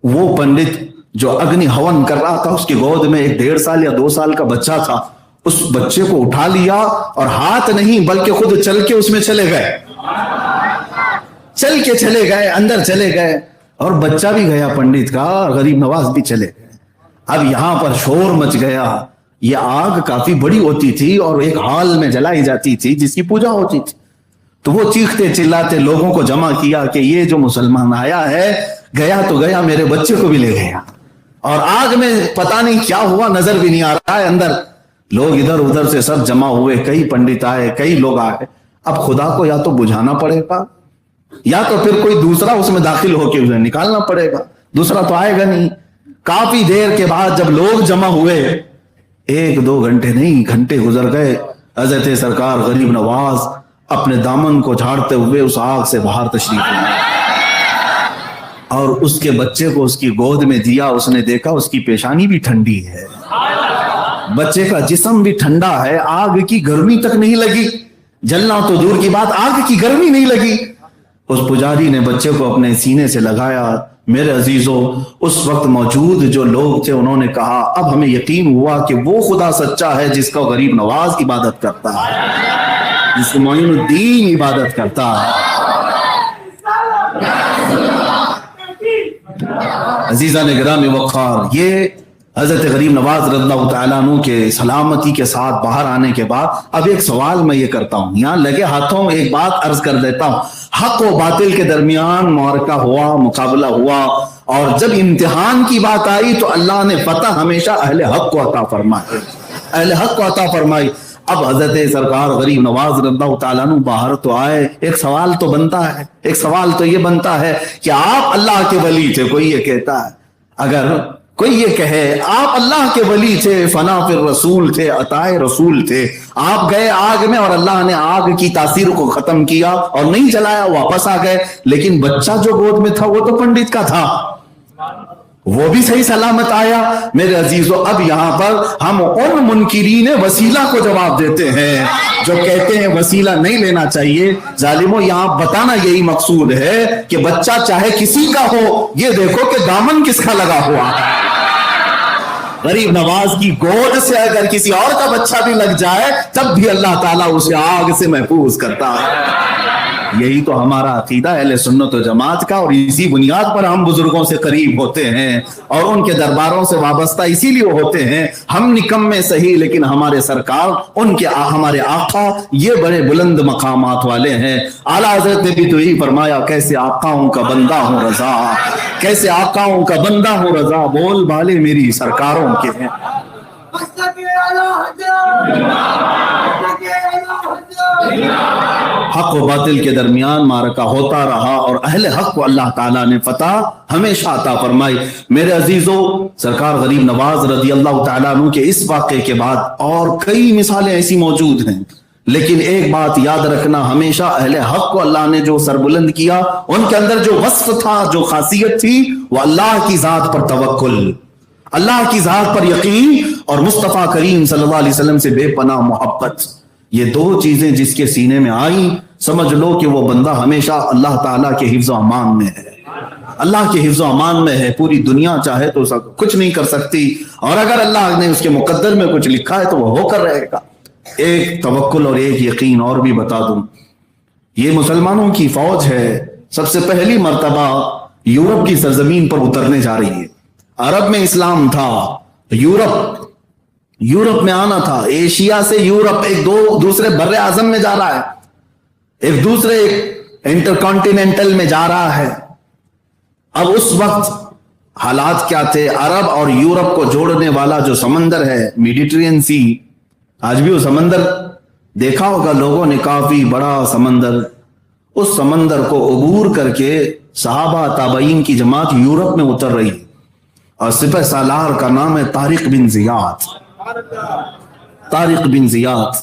وہ پنڈت جو اگنی ہون کر رہا تھا اس کی گود میں ایک 1.5 سال یا 2 سال کا بچہ تھا, اس بچے کو اٹھا لیا اور ہاتھ نہیں بلکہ خود چل کے اس میں چلے گئے, چل کے چلے گئے, اندر چلے گئے, اور بچہ بھی گیا پنڈت کا, غریب نواز بھی چلے گئے. اب یہاں پر شور مچ گیا. یہ آگ کافی بڑی ہوتی تھی اور ایک ہال میں جلائی جاتی تھی جس کی پوجا ہوتی تھی. تو وہ چیختے چلاتے لوگوں کو جمع کیا کہ یہ جو مسلمان آیا ہے گیا تو گیا, میرے بچے کو بھی لے گیا, اور آگ میں پتہ نہیں کیا ہوا, نظر بھی نہیں آ رہا ہے اندر. لوگ ادھر ادھر سے سب جمع ہوئے، کئی پنڈت آئے، کئی لوگ آئے. اب خدا کو یا تو بجھانا پڑے گا یا تو پھر کوئی دوسرا اس میں داخل ہو کے اسے نکالنا پڑے گا، دوسرا تو آئے گا نہیں. کافی دیر کے بعد جب لوگ جمع ہوئے، 1-2 گھنٹے نہیں گھنٹے گزر گئے، حضرت سرکار غریب نواز اپنے دامن کو جھاڑتے ہوئے اس آگ سے باہر تشریف لائے اور اس کے بچے کو اس کی گود میں دیا. اس نے دیکھا اس کی پیشانی بھی ٹھنڈی ہے، بچے کا جسم بھی ٹھنڈا ہے، آگ کی گرمی تک نہیں لگی. جلنا تو دور کی بات، آگ کی گرمی نہیں لگی. اس پجاری نے بچے کو اپنے سینے سے لگایا. میرے عزیزوں، اس وقت موجود جو لوگ تھے انہوں نے کہا اب ہمیں یقین ہوا کہ وہ خدا سچا ہے جس کا غریب نواز عبادت کرتا ہے، جس کو معین الدین عبادت کرتا ہے. عزیزان گرامی وقار، یہ حضرت غریب نواز رضی اللہ تعالیٰ عنہ کے سلامتی کے ساتھ باہر آنے کے بعد اب ایک سوال میں یہ کرتا ہوں، یہاں لگے ہاتھوں ایک بات عرض کر دیتا ہوں. حق و باطل کے درمیان معرکہ ہوا، مقابلہ ہوا، اور جب امتحان کی بات آئی تو اللہ نے فتح ہمیشہ اہل حق کو عطا فرمائی، اہل حق کو عطا فرمائی. اب حضرت سرکار غریب نواز رضی اللہ تعالیٰ عنہ باہر تو آئے. ایک سوال تو بنتا ہے، ایک سوال تو یہ بنتا ہے کہ آپ اللہ کے ولی تھے. کوئی یہ کہتا ہے، اگر کوئی یہ کہے آپ اللہ کے ولی تھے، فنا فی الرسول تھے، عطائے رسول تھے، آپ گئے آگ میں اور اللہ نے آگ کی تاثیر کو ختم کیا اور نہیں جلایا، واپس آ گئے، لیکن بچہ جو گود میں تھا وہ تو پنڈت کا تھا، وہ بھی صحیح سلامت آیا. میرے عزیزو، اب یہاں پر ہم ان منکرین وسیلہ کو جواب دیتے ہیں جو کہتے ہیں وسیلہ نہیں لینا چاہیے. ظالموں، یہاں بتانا یہی مقصود ہے کہ بچہ چاہے کسی کا ہو، یہ دیکھو کہ دامن کس کا لگا ہوا ہے. غریب نواز کی گود سے اگر کسی اور کا بچہ بھی لگ جائے تب بھی اللہ تعالیٰ اسے آگ سے محفوظ کرتا ہے. یہی تو ہمارا عقیدہ اہل سنت و جماعت کا، اور اسی بنیاد پر ہم بزرگوں سے قریب ہوتے ہیں اور ان کے درباروں سے وابستہ اسی لیے ہوتے ہیں. ہم نکمے صحیح لیکن ہمارے سرکار، ان کے ہمارے آقا یہ بڑے بلند مقامات والے ہیں. اعلیٰ حضرت نے بھی تو یہی فرمایا، کیسے آقاؤں کا بندہ ہوں رضا، کیسے آقاؤں کا بندہ ہوں رضا، بول بالے میری سرکاروں کے ہیں. حق و باطل کے درمیان معرکہ ہوتا رہا اور اہل حق کو اللہ تعالیٰ نے فتح ہمیشہ عطا فرمائی. میرے عزیزو، سرکار غریب نواز رضی اللہ تعالیٰ عنہ کے اس واقعے کے بعد اور کئی مثالیں ایسی موجود ہیں، لیکن ایک بات یاد رکھنا، ہمیشہ اہل حق کو اللہ نے جو سربلند کیا، ان کے اندر جو وصف تھا، جو خاصیت تھی، وہ اللہ کی ذات پر توکل، اللہ کی ذات پر یقین اور مصطفیٰ کریم صلی اللہ علیہ وسلم سے بے پناہ محبت. یہ دو چیزیں جس کے سینے میں آئیں، سمجھ لو کہ وہ بندہ ہمیشہ اللہ تعالیٰ کے حفظ و امان میں ہے، اللہ کے حفظ و امان میں ہے. پوری دنیا چاہے تو کچھ نہیں کر سکتی، اور اگر اللہ نے اس کے مقدر میں کچھ لکھا ہے تو وہ ہو کر رہے گا. ایک توکل اور ایک یقین اور بھی بتا دوں. یہ مسلمانوں کی فوج ہے، سب سے پہلی مرتبہ یورپ کی سرزمین پر اترنے جا رہی ہے. عرب میں اسلام تھا، یورپ میں آنا تھا، ایشیا سے یورپ ایک دوسرے بر اعظم میں جا رہا ہے، ایک دوسرے انٹر کانٹیننٹل میں جا رہا ہے. اب اس وقت حالات کیا تھے؟ عرب اور یورپ کو جوڑنے والا جو سمندر ہے، میڈیٹرین سی، آج بھی وہ سمندر دیکھا ہوگا لوگوں نے، کافی بڑا سمندر. اس سمندر کو عبور کر کے صحابہ تابعین کی جماعت یورپ میں اتر رہی، اور سپہ سالار کا نام ہے طارق بن زیاد. طارق بن زیاد،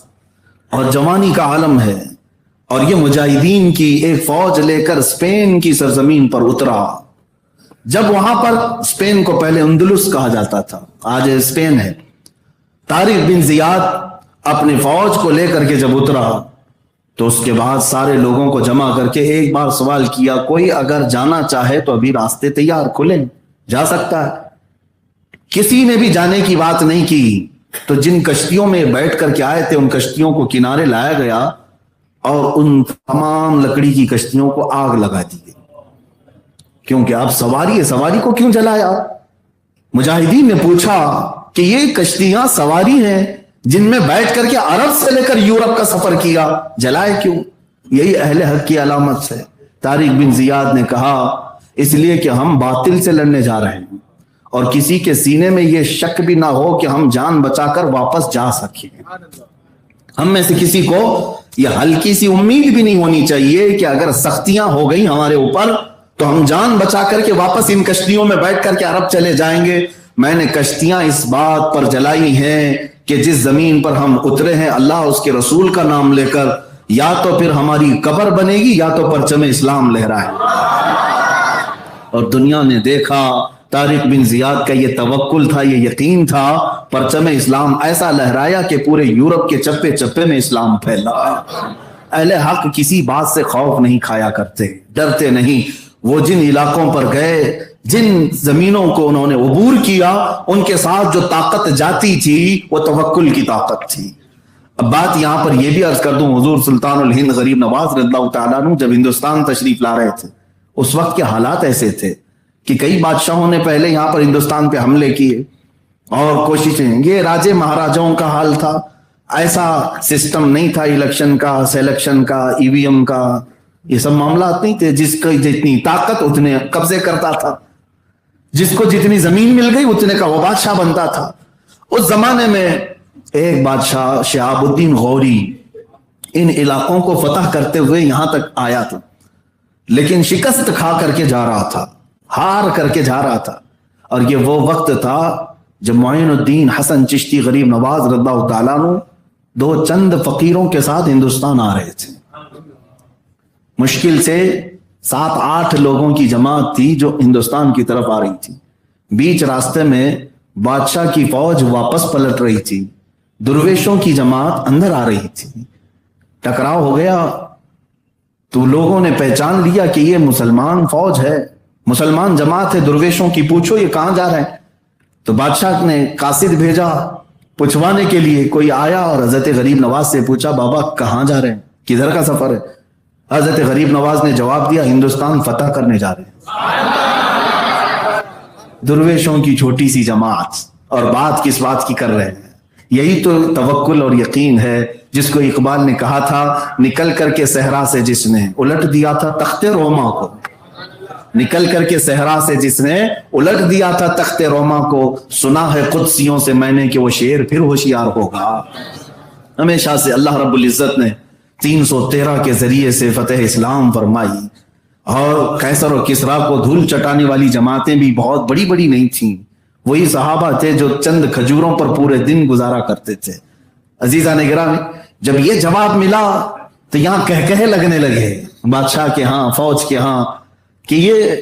اور جوانی کا عالم ہے، اور یہ مجاہدین کی ایک فوج لے کر اسپین کی سرزمین پر اترا. جب وہاں پر اسپین کو پہلے اندلس کہا جاتا تھا، آج اسپین ہے. طارق بن زیاد اپنی فوج کو لے کر کے جب اترا تو اس کے بعد سارے لوگوں کو جمع کر کے ایک بار سوال کیا، کوئی اگر جانا چاہے تو ابھی راستے تیار کھلیں، جا سکتا ہے. کسی نے بھی جانے کی بات نہیں کی. تو جن کشتیوں میں بیٹھ کر کے آئے تھے ان کشتیوں کو کنارے لایا گیا اور ان تمام لکڑی کی کشتیوں کو آگ لگا دی گئی، کیونکہ اب سواری ہے، سواری کو کیوں جلایا؟ مجاہدین نے پوچھا کہ یہ کشتیاں سواری ہیں جن میں بیٹھ کر کے عرب سے لے کر یورپ کا سفر کیا، جلائے کیوں؟ یہی اہل حق کی علامت ہے. طارق بن زیاد نے کہا، اس لیے کہ ہم باطل سے لڑنے جا رہے ہیں اور کسی کے سینے میں یہ شک بھی نہ ہو کہ ہم جان بچا کر واپس جا سکیں. ہم میں سے کسی کو یہ ہلکی سی امید بھی نہیں ہونی چاہیے کہ اگر سختیاں ہو گئی ہمارے اوپر تو ہم جان بچا کر کے واپس ان کشتیوں میں بیٹھ کر کے عرب چلے جائیں گے. میں نے کشتیاں اس بات پر جلائی ہیں کہ جس زمین پر ہم اترے ہیں اللہ اس کے رسول کا نام لے کر یا تو پھر ہماری قبر بنے گی یا تو پرچم اسلام لہرائے. اور دنیا نے دیکھا طارق بن زیاد کا یہ توکل تھا, یہ یقین تھا, پرچم اسلام ایسا لہرایا کہ پورے یورپ کے چپے چپے میں اسلام پھیلا. اہل حق کسی بات سے خوف نہیں کھایا کرتے, ڈرتے نہیں. وہ جن علاقوں پر گئے, جن زمینوں کو انہوں نے عبور کیا, ان کے ساتھ جو طاقت جاتی تھی وہ توکل کی طاقت تھی. اب بات یہاں پر یہ بھی عرض کر دوں, حضور سلطان الہند غریب نواز رضی اللہ تعالیٰ عنہ جب ہندوستان تشریف لا رہے تھے اس وقت کے حالات ایسے تھے کہ کئی بادشاہوں نے پہلے یہاں پر ہندوستان پہ حملے کیے اور کوششیں, یہ راجے مہاراجاؤں کا حال تھا. ایسا سسٹم نہیں تھا الیکشن کا, سیلیکشن کا, EVM کا, یہ سب معاملات نہیں تھے. جس کی جتنی طاقت اتنے قبضے کرتا تھا, جس کو جتنی زمین مل گئی اتنے کا وہ بادشاہ بنتا تھا. اس زمانے میں ایک بادشاہ شہاب الدین غوری ان علاقوں کو فتح کرتے ہوئے یہاں تک آیا تھا, لیکن شکست کھا کر کے جا رہا تھا, ہار کر کے جا رہا تھا. اور یہ وہ وقت تھا جب معین الدین حسن چشتی غریب نواز رضی اللہ تعالیٰ عنہ دو چند فقیروں کے ساتھ ہندوستان آ رہے تھے. مشکل سے 7-8 لوگوں کی جماعت تھی جو ہندوستان کی طرف آ رہی تھی. بیچ راستے میں بادشاہ کی فوج واپس پلٹ رہی تھی, درویشوں کی جماعت اندر آ رہی تھی. ٹکراؤ ہو گیا تو لوگوں نے پہچان لیا کہ یہ مسلمان فوج ہے, مسلمان جماعت ہے. درویشوں کی پوچھو یہ کہاں جا رہے ہیں؟ تو بادشاہ نے قاصد بھیجا پوچھوانے کے لیے. کوئی آیا اور حضرت غریب نواز سے پوچھا بابا کہاں جا رہے ہیں, کدھر کا سفر ہے؟ حضرت غریب نواز نے جواب دیا ہندوستان فتح کرنے جا رہے ہیں. درویشوں کی چھوٹی سی جماعت, اور بات کس بات کی کر رہے ہیں؟ یہی تو توکل اور یقین ہے جس کو اقبال نے کہا تھا نکل کر کے صحرا سے جس نے الٹ دیا تھا تخت روما کو. نکل کر کے صحرا سے جس نے الٹ دیا تھا تخت روما کو, سنا ہے قدسیوں سے میں نے کہ وہ شیر پھر ہوشیار ہوگا. ہمیشہ سے اللہ رب العزت نے 313 کے ذریعے سے فتح اسلام فرمائی, اور قیصر و کسریٰ کو دھول چٹانے والی جماعتیں بھی بہت بڑی بڑی نہیں تھیں. وہی صحابہ تھے جو چند کھجوروں پر پورے دن گزارا کرتے تھے. عزیزان گرامی, جب یہ جواب ملا تو یہاں کہے لگنے لگے بادشاہ کے ہاں, فوج کے ہاں, کہ یہ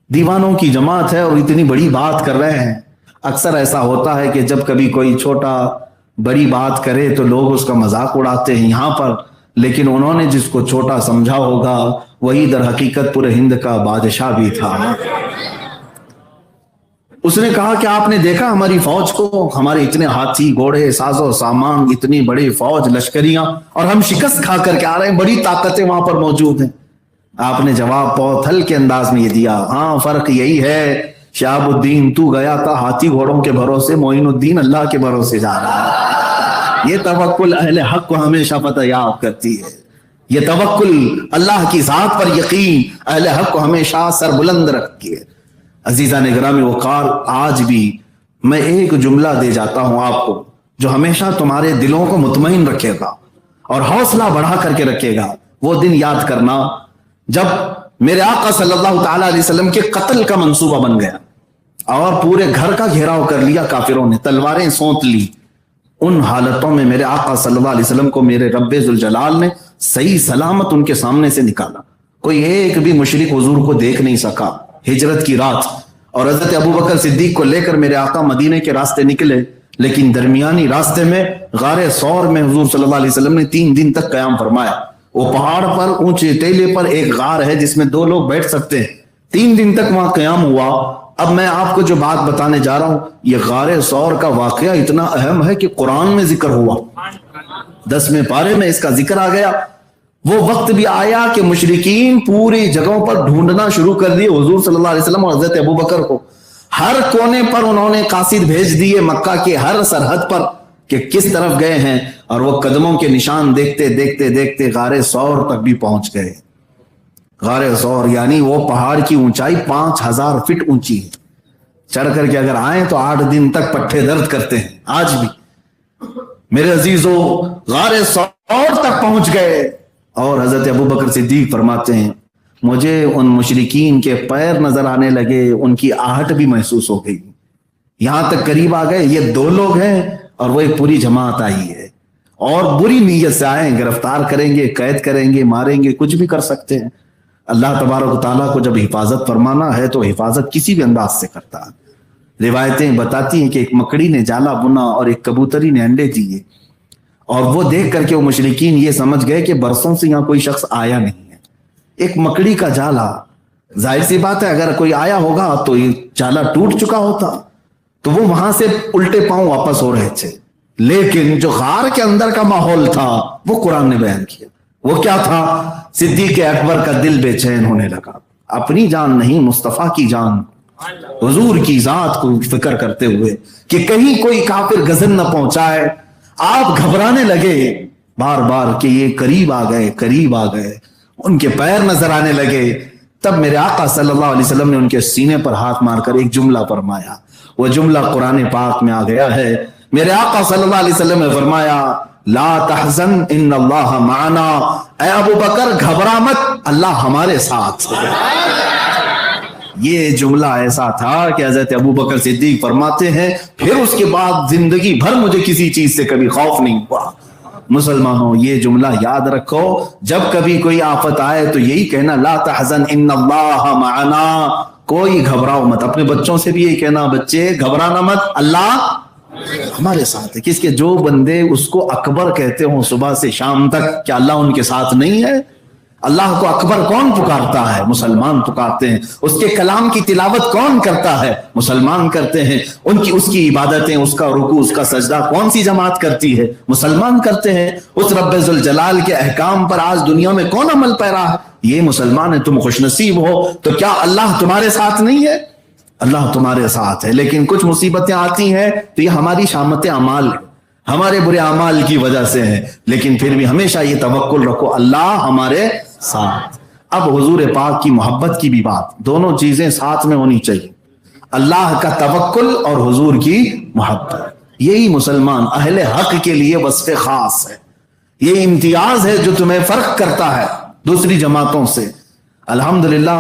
دیوانوں کی جماعت ہے اور اتنی بڑی بات کر رہے ہیں. اکثر ایسا ہوتا ہے کہ جب کبھی کوئی چھوٹا بڑی بات کرے تو لوگ اس کا مذاق اڑاتے ہیں یہاں پر, لیکن انہوں نے جس کو چھوٹا سمجھا ہوگا وہی در حقیقت پورے ہند کا بادشاہ بھی تھا. اس نے کہا کہ آپ نے دیکھا ہماری فوج کو, ہمارے اتنے ہاتھی گھوڑے ساز و سامان, اتنی بڑی فوج لشکریاں, اور ہم شکست کھا کر کے آ رہے ہیں, بڑی طاقتیں وہاں پر موجود ہیں. آپ نے جواب بہت ہلکے انداز میں یہ دیا, ہاں فرق یہی ہے شہاب الدین تو گیا تھا ہاتھی گھوڑوں کے بھروسے, معین الدین اللہ کے بھروسے جا رہا ہے. یہ توکل اہل حق کو ہمیشہ فتح یاب کرتی ہے. یہ توکل اللہ کی ذات پر یقین اہل حق کو ہمیشہ سر بلند رکھتی ہے. عزیزان گرامی, وقار آج بھی میں ایک جملہ دے جاتا ہوں آپ کو جو ہمیشہ تمہارے دلوں کو مطمئن رکھے گا اور حوصلہ بڑھا کر کے رکھے گا. وہ دن یاد کرنا جب میرے آقا صلی اللہ تعالی علیہ وسلم کے قتل کا منصوبہ بن گیا اور پورے گھر کا گھیراؤ کر لیا کافروں نے, تلواریں سونت لی. ان حالتوں میں میرے آقا صلی اللہ علیہ وسلم کو میرے رب ذوالجلال نے صحیح سلامت ان کے سامنے سے نکالا. کوئی ایک بھی مشرک حضور کو دیکھ نہیں سکا. ہجرت کی رات, اور حضرت ابوبکر صدیق کو لے کر میرے آقا مدینے کے راستے نکلے, لیکن درمیانی راستے میں غار ثور میں حضور صلی اللہ علیہ وسلم نے 3 دن تک قیام فرمایا. وہ پہاڑ پر اونچے ٹیلے پر ایک غار ہے جس میں 2 لوگ بیٹھ سکتے ہیں. 3 دن تک وہاں قیام ہوا. اب میں آپ کو جو بات بتانے جا رہا ہوں یہ غار ثور کا واقعہ اتنا اہم ہے کہ قرآن میں ذکر ہوا, 10ویں پارے میں اس کا ذکر آ گیا. وہ وقت بھی آیا کہ مشرکین پوری جگہوں پر ڈھونڈنا شروع کر دیے حضور صلی اللہ علیہ وسلم اور حضرت ابوبکر کو. ہر کونے پر انہوں نے قاصد بھیج دیے مکہ کے ہر سرحد پر کہ کس طرف گئے ہیں, اور وہ قدموں کے نشان دیکھتے دیکھتے دیکھتے غار ثور تک بھی پہنچ گئے. غار ثور یعنی وہ پہاڑ کی اونچائی 5000 فٹ اونچی ہے. چڑھ کر کے اگر آئیں تو 8 دن تک پٹھے درد کرتے ہیں آج بھی. میرے عزیزو غار ثور تک پہنچ گئے اور حضرت ابوبکر صدیق فرماتے ہیں مجھے ان مشرکین کے پیر نظر آنے لگے, ان کی آہٹ بھی محسوس ہو گئی. یہاں تک قریب آ گئے, یہ 2 لوگ ہیں اور وہ ایک پوری جماعت آئی ہے اور بری نیت سے آئے, گرفتار کریں گے, قید کریں گے, ماریں گے, کچھ بھی کر سکتے ہیں. اللہ تبارک و تعالیٰ کو جب حفاظت فرمانا ہے تو حفاظت کسی بھی انداز سے کرتا ہے. روایتیں بتاتی ہیں کہ ایک مکڑی نے جالا بنا اور ایک کبوتری نے انڈے دیے, اور وہ دیکھ کر کے وہ مشرکین یہ سمجھ گئے کہ برسوں سے یہاں کوئی شخص آیا نہیں ہے. ایک مکڑی کا جالا, ظاہر سی بات ہے اگر کوئی آیا ہوگا تو یہ جالا ٹوٹ چکا ہوتا, تو وہ وہاں سے الٹے پاؤں واپس ہو رہے تھے. لیکن جو غار کے اندر کا ماحول تھا وہ قرآن نے بیان کیا. وہ کیا تھا؟ صدیق اکبر کا دل بے چین ہونے لگا. اپنی جان نہیں, مصطفیٰ کی جان, حضور کی ذات کو فکر کرتے ہوئے کہ کہیں کوئی کافر غزن نہ پہنچائے. آپ گھبرانے لگے بار بار کہ یہ قریب آ گئے, قریب آ گئے, ان کے پیر نظر آنے لگے. تب میرے آقا صلی اللہ علیہ وسلم نے ان کے سینے پر ہاتھ مار کر ایک جملہ فرمایا. وہ جملہ قرآن پاک میں آ گیا ہے. میرے آقا صلی اللہ علیہ وسلم نے فرمایا لا تحزن ان اللہ معنا, اے ابو بکر گھبرا مت, اللہ ہمارے ساتھ ہے. یہ جملہ ایسا تھا کہ حضرت ابو بکر صدیق فرماتے ہیں پھر اس کے بعد زندگی بھر مجھے کسی چیز سے کبھی خوف نہیں ہوا. مسلمانوں یہ جملہ یاد رکھو, جب کبھی کوئی آفت آئے تو یہی کہنا لا تحزن ان اللہ معنا, کوئی گھبراؤ مت. اپنے بچوں سے بھی یہی کہنا بچے گھبرانا مت, اللہ ہمارے ساتھ ہے. کس کے جو بندے اس کو اکبر کہتے ہوں صبح سے شام تک, کیا اللہ ان کے ساتھ نہیں ہے؟ اللہ کو اکبر کون پکارتا ہے؟ مسلمان پکارتے ہیں. اس کے کلام کی تلاوت کون کرتا ہے؟ مسلمان کرتے ہیں. اس کی عبادتیں, اس کا رکوع, اس کا سجدہ کون سی جماعت کرتی ہے؟ مسلمان کرتے ہیں. اس رب ذوالجلال کے احکام پر آج دنیا میں کون عمل پیرا ہے؟ یہ مسلمان ہے. تم خوش نصیب ہو. تو کیا اللہ تمہارے ساتھ نہیں ہے؟ اللہ تمہارے ساتھ ہے. لیکن کچھ مصیبتیں آتی ہیں تو یہ ہماری شامت اعمال ہے, ہمارے برے اعمال کی وجہ سے ہے. لیکن پھر بھی ہمیشہ یہ توکل رکھو اللہ ہمارے ساتھ. اب حضور پاک کی محبت کی بھی بات, دونوں چیزیں ساتھ میں ہونی چاہیے, اللہ کا توکل اور حضور کی محبت. یہی مسلمان اہل حق کے لیے وصف خاص ہے. یہ امتیاز ہے جو تمہیں فرق کرتا ہے دوسری جماعتوں سے. الحمدللہ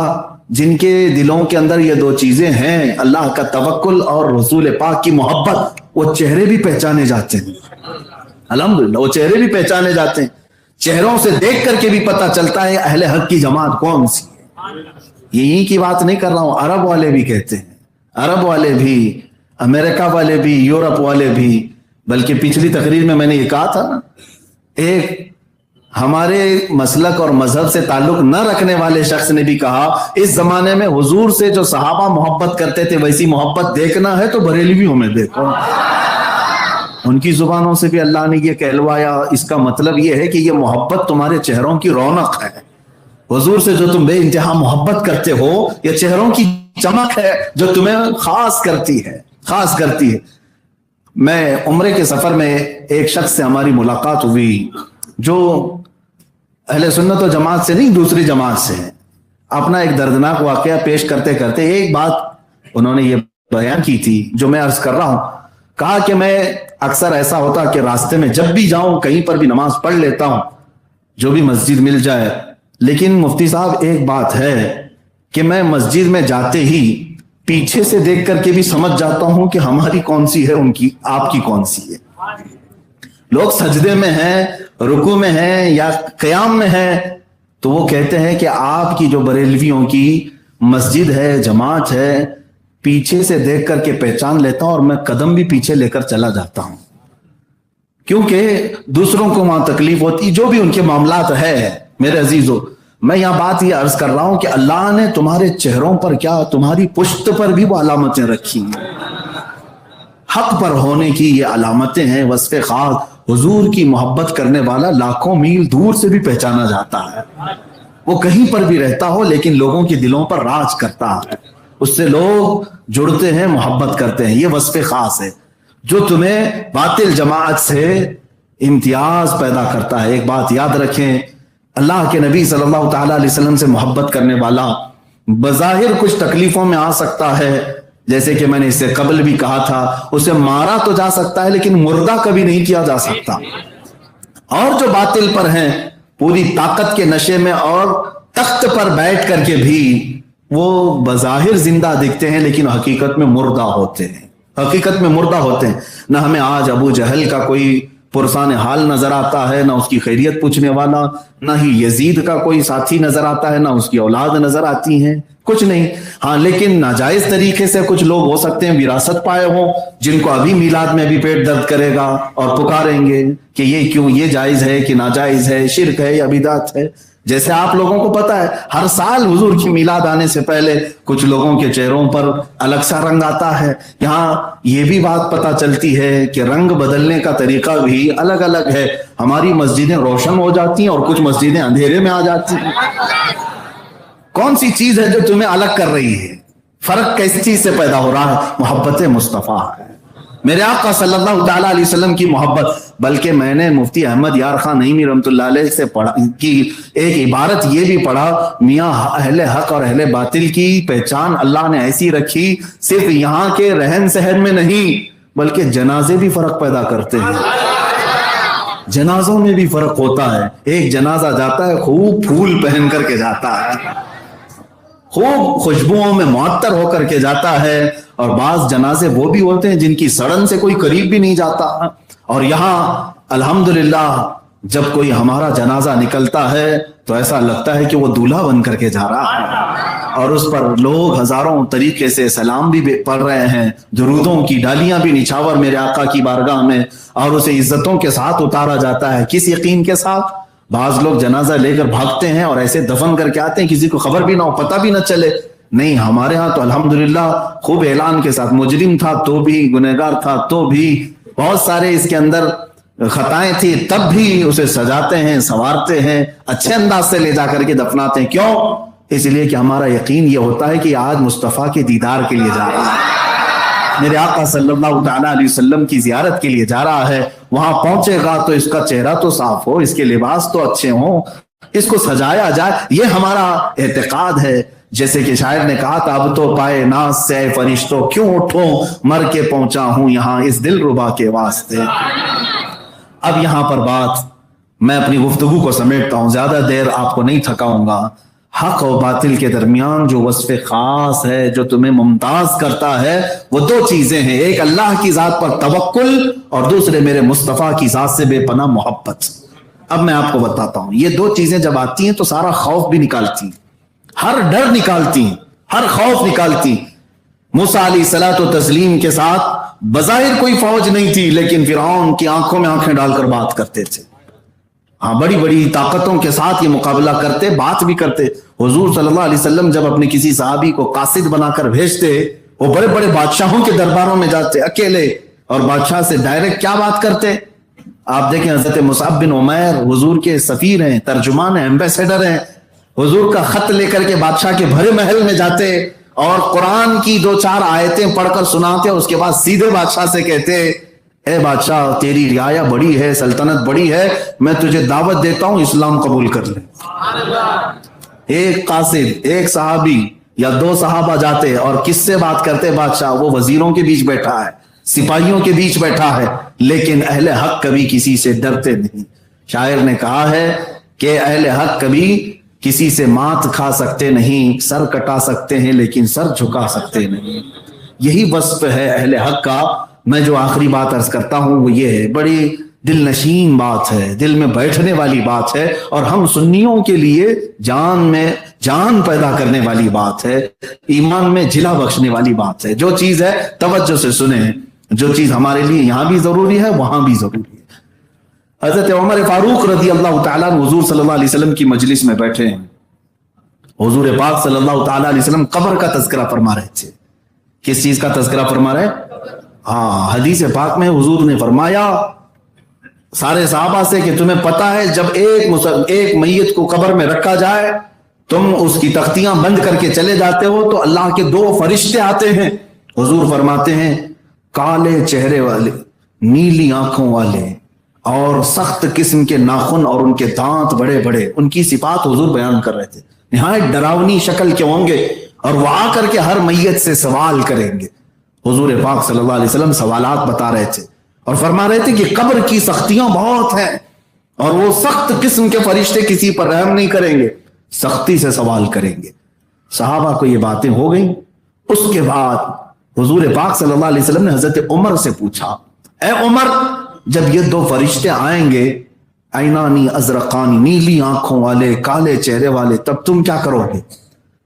جن کے دلوں کے اندر یہ 2 چیزیں ہیں, اللہ کا توکل اور رسول پاک کی محبت, وہ چہرے بھی پہچانے جاتے ہیں. الحمدللہ وہ چہرے بھی پہچانے جاتے ہیں. چہروں سے دیکھ کر کے بھی پتہ چلتا ہے اہل حق کی جماعت کون سی ہے. یہی کی بات نہیں کر رہا ہوں, عرب والے بھی کہتے ہیں, عرب والے بھی, امریکہ والے بھی, یورپ والے بھی. بلکہ پچھلی تقریر میں نے یہ کہا تھا نا, ایک ہمارے مسلک اور مذہب سے تعلق نہ رکھنے والے شخص نے بھی کہا اس زمانے میں حضور سے جو صحابہ محبت کرتے تھے ویسی محبت دیکھنا ہے تو بریلویوں میں دیکھو. ان کی زبانوں سے بھی اللہ نے یہ کہلوایا. اس کا مطلب یہ ہے کہ یہ محبت تمہارے چہروں کی رونق ہے. حضور سے جو تم بے انتہا محبت کرتے ہو, یہ چہروں کی چمک ہے جو تمہیں خاص کرتی ہے, خاص کرتی ہے. میں عمرے کے سفر میں ایک شخص سے ہماری ملاقات ہوئی جو اہل سنت و جماعت سے نہیں دوسری جماعت سے ہے. اپنا ایک دردناک واقعہ پیش کرتے کرتے ایک بات انہوں نے یہ بیان کی تھی جو میں عرض کر رہا ہوں. کہا کہ میں اکثر ایسا ہوتا کہ راستے میں جب بھی جاؤں کہیں پر بھی نماز پڑھ لیتا ہوں جو بھی مسجد مل جائے, لیکن مفتی صاحب ایک بات ہے کہ میں مسجد میں جاتے ہی پیچھے سے دیکھ کر کے بھی سمجھ جاتا ہوں کہ ہماری کون سی ہے, ان کی آپ کی کون سی ہے. لوگ سجدے میں ہیں, رکوع میں ہیں یا قیام میں ہیں, تو وہ کہتے ہیں کہ آپ کی جو بریلویوں کی مسجد ہے, جماعت ہے, پیچھے سے دیکھ کر کے پہچان لیتا ہوں اور میں قدم بھی پیچھے لے کر چلا جاتا ہوں, کیونکہ دوسروں کو وہاں تکلیف ہوتی جو بھی ان کے معاملات ہے. میرے عزیزو, میں یہاں بات یہ عرض کر رہا ہوں کہ اللہ نے تمہارے چہروں پر کیا تمہاری پشت پر بھی وہ علامتیں رکھی ہیں. حق پر ہونے کی یہ علامتیں ہیں, وصف خاص. حضور کی محبت کرنے والا لاکھوں میل دور سے بھی پہچانا جاتا ہے. وہ کہیں پر بھی رہتا ہو لیکن لوگوں کے دلوں پر راج کرتا ہے, اس سے لوگ جڑتے ہیں, محبت کرتے ہیں. یہ وصف خاص ہے جو تمہیں باطل جماعت سے امتیاز پیدا کرتا ہے. ایک بات یاد رکھیں, اللہ کے نبی صلی اللہ تعالی علیہ وسلم سے محبت کرنے والا بظاہر کچھ تکلیفوں میں آ سکتا ہے, جیسے کہ میں نے اس سے قبل بھی کہا تھا، اسے مارا تو جا سکتا ہے لیکن مردہ کبھی نہیں کیا جا سکتا۔ اور جو باطل پر ہیں پوری طاقت کے نشے میں اور تخت پر بیٹھ کر کے بھی وہ بظاہر زندہ دکھتے ہیں لیکن حقیقت میں مردہ ہوتے ہیں، حقیقت میں مردہ ہوتے ہیں۔ نہ ہمیں آج ابو جہل کا کوئی پرسان حال نظر آتا ہے، نہ اس کی خیریت پوچھنے والا، نہ ہی یزید کا کوئی ساتھی نظر آتا ہے، نہ اس کی اولاد نظر آتی ہیں، کچھ نہیں۔ ہاں لیکن ناجائز طریقے سے کچھ لوگ ہو سکتے ہیں وراثت پائے ہوں، جن کو ابھی میلاد میں بھی پیٹ درد کرے گا اور پکاریں گے کہ یہ کیوں، یہ جائز ہے کہ ناجائز ہے، شرک ہے یا بدعت ہے۔ جیسے آپ لوگوں کو پتا ہے ہر سال حضور کی میلاد آنے سے پہلے کچھ لوگوں کے چہروں پر الگ سا رنگ آتا ہے۔ یہاں یہ بھی بات پتا چلتی ہے کہ رنگ بدلنے کا طریقہ بھی الگ الگ ہے۔ ہماری مسجدیں روشن ہو جاتی ہیں اور کچھ مسجدیں اندھیرے میں آ جاتی ہیں۔ کون سی چیز ہے جو تمہیں الگ کر رہی ہے؟ فرق کیسی چیز سے پیدا ہو رہا ہے؟ محبت مصطفیٰ ہے، میرے آقا صلی اللہ تعالیٰ علیہ وسلم کی محبت۔ بلکہ میں نے مفتی احمد یار خان نعیمی رحمۃ اللہ علیہ سے پڑھا کی ایک عبارت یہ بھی پڑھا، میاں اہل حق اور اہل باطل کی پہچان اللہ نے ایسی رکھی، صرف یہاں کے رہن سہن میں نہیں بلکہ جنازے بھی فرق پیدا کرتے ہیں، جنازوں میں بھی فرق ہوتا ہے۔ ایک جنازہ جاتا ہے خوب پھول پہن کر کے جاتا ہے، خوب خوشبوؤں میں معطر ہو کر کے جاتا ہے، اور بعض جنازے وہ بھی ہوتے ہیں جن کی سڑن سے کوئی قریب بھی نہیں جاتا۔ اور یہاں الحمدللہ جب کوئی ہمارا جنازہ نکلتا ہے تو ایسا لگتا ہے کہ وہ دولہا بن کر کے جا رہا ہے، اور اس پر لوگ ہزاروں طریقے سے سلام بھی پڑھ رہے ہیں، درودوں کی ڈالیاں بھی نچھاور میرے آقا کی بارگاہ میں، اور اسے عزتوں کے ساتھ اتارا جاتا ہے۔ کس یقین کے ساتھ؟ بعض لوگ جنازہ لے کر بھاگتے ہیں اور ایسے دفن کر کے آتے ہیں کسی کو خبر بھی نہ ہو، پتہ بھی نہ چلے۔ نہیں، ہمارے ہاں تو الحمدللہ خوب اعلان کے ساتھ، مجرم تھا تو بھی، گنہگار تھا تو بھی، بہت سارے اس کے اندر خطائیں تھی تب بھی اسے سجاتے ہیں، سنوارتے ہیں، اچھے انداز سے لے جا کر کے دفناتے ہیں۔ کیوں؟ اس لیے کہ ہمارا یقین یہ ہوتا ہے کہ آج مصطفیٰ کے دیدار کے لیے جا رہا ہے، میرے آقا صلی اللہ تعالیٰ علیہ وسلم کی زیارت کے لیے جا رہا ہے۔ وہاں پہنچے گا تو اس کا چہرہ تو صاف ہو، اس کے لباس تو اچھے ہوں، اس کو سجایا جائے، یہ ہمارا اعتقاد ہے۔ جیسے کہ شاعر نے کہا تھا، اب تو پائے ناز سے فرشتوں کیوں اٹھوں، مر کے پہنچا ہوں یہاں اس دل ربا کے واسطے۔ اب یہاں پر بات میں اپنی گفتگو کو سمیٹتا ہوں، زیادہ دیر آپ کو نہیں تھکاؤں گا۔ حق اور باطل کے درمیان جو وصف خاص ہے جو تمہیں ممتاز کرتا ہے وہ دو چیزیں ہیں، ایک اللہ کی ذات پر توکل اور دوسرے میرے مصطفیٰ کی ذات سے بے پناہ محبت۔ اب میں آپ کو بتاتا ہوں، یہ دو چیزیں جب آتی ہیں تو سارا خوف بھی نکالتی ہیں، ہر ڈر نکالتی ہیں، ہر خوف نکالتی ہیں۔ موسیٰ علیہ الصلوۃ والتسلیم کے ساتھ بظاہر کوئی فوج نہیں تھی لیکن فرعون کی آنکھوں میں آنکھیں ڈال کر بات کرتے تھے، ہاں بڑی بڑی طاقتوں کے ساتھ یہ مقابلہ کرتے، بات بھی کرتے۔ حضور صلی اللہ علیہ وسلم جب اپنے کسی صحابی کو قاصد بنا کر بھیجتے، وہ بڑے بڑے بادشاہوں کے درباروں میں جاتے اکیلے، اور بادشاہ سے ڈائریکٹ کیا بات کرتے؟ آپ دیکھیں حضرت مصعب بن عمیر حضور کے سفیر ہیں، ترجمان ہیں، ایمبیسیڈر ہیں، حضور کا خط لے کر کے بادشاہ کے بھرے محل میں جاتے اور قرآن کی دو چار آیتیں پڑھ کر سناتے، اس کے بعد سیدھے بادشاہ سے کہتے، اے بادشاہ تیری رعایا بڑی ہے، سلطنت بڑی ہے، میں تجھے دعوت دیتا ہوں اسلام قبول کر لے۔ ایک قاصد، ایک صحابی یا دو صحابہ جاتے اور کس سے بات کرتے؟ بادشاہ، وہ وزیروں کے بیچ بیٹھا ہے، سپاہیوں کے بیچ بیٹھا ہے، لیکن اہل حق کبھی کسی سے ڈرتے نہیں۔ شاعر نے کہا ہے کہ اہل حق کبھی کسی سے مات کھا سکتے نہیں، سر کٹا سکتے ہیں لیکن سر جھکا سکتے نہیں۔ یہی وصف ہے اہل حق کا۔ میں جو آخری بات عرض کرتا ہوں وہ یہ ہے، بڑی دل نشین بات ہے، دل میں بیٹھنے والی بات ہے، اور ہم سنیوں کے لیے جان میں جان پیدا کرنے والی بات ہے، ایمان میں جلا بخشنے والی بات ہے۔ جو چیز ہے توجہ سے سنیں، جو چیز ہمارے لیے یہاں بھی ضروری ہے وہاں بھی ضروری ہے۔ حضرت عمر فاروق رضی اللہ تعالیٰ حضور صلی اللہ علیہ وسلم کی مجلس میں بیٹھے ہیں، حضور پاک صلی اللہ تعالیٰ علیہ وسلم قبر کا تذکرہ فرما رہے تھے۔ کس چیز کا تذکرہ فرما رہے؟ ہاں، حدیث پاک میں حضور نے فرمایا سارے صحابہ سے کہ تمہیں پتا ہے جب ایک میت کو قبر میں رکھا جائے تم اس کی تختیاں بند کر کے چلے جاتے ہو تو اللہ کے دو فرشتے آتے ہیں، حضور فرماتے ہیں کالے چہرے والے، نیلی آنکھوں والے اور سخت قسم کے ناخن اور ان کے دانت بڑے بڑے، ان کی صفات حضور بیان کر رہے تھے، نہایت ڈراؤنی شکل کے ہوں گے، اور وہ آ کر کے ہر میت سے سوال کریں گے، حضور پاک صلی اللہ علیہ وسلم سوالات بتا رہے تھے اور فرما رہے تھے کہ قبر کی سختیاں بہت ہیں اور وہ سخت قسم کے فرشتے کسی پر رحم نہیں کریں گے، سختی سے سوال کریں گے۔ صحابہ کو یہ باتیں ہو گئیں۔ اس کے بعد حضور پاک صلی اللہ علیہ وسلم نے حضرت عمر سے پوچھا، اے عمر، جب یہ دو فرشتے آئیں گے، عینانی ازرقانی، نیلی آنکھوں والے، کالے چہرے والے، تب تم کیا کرو گے؟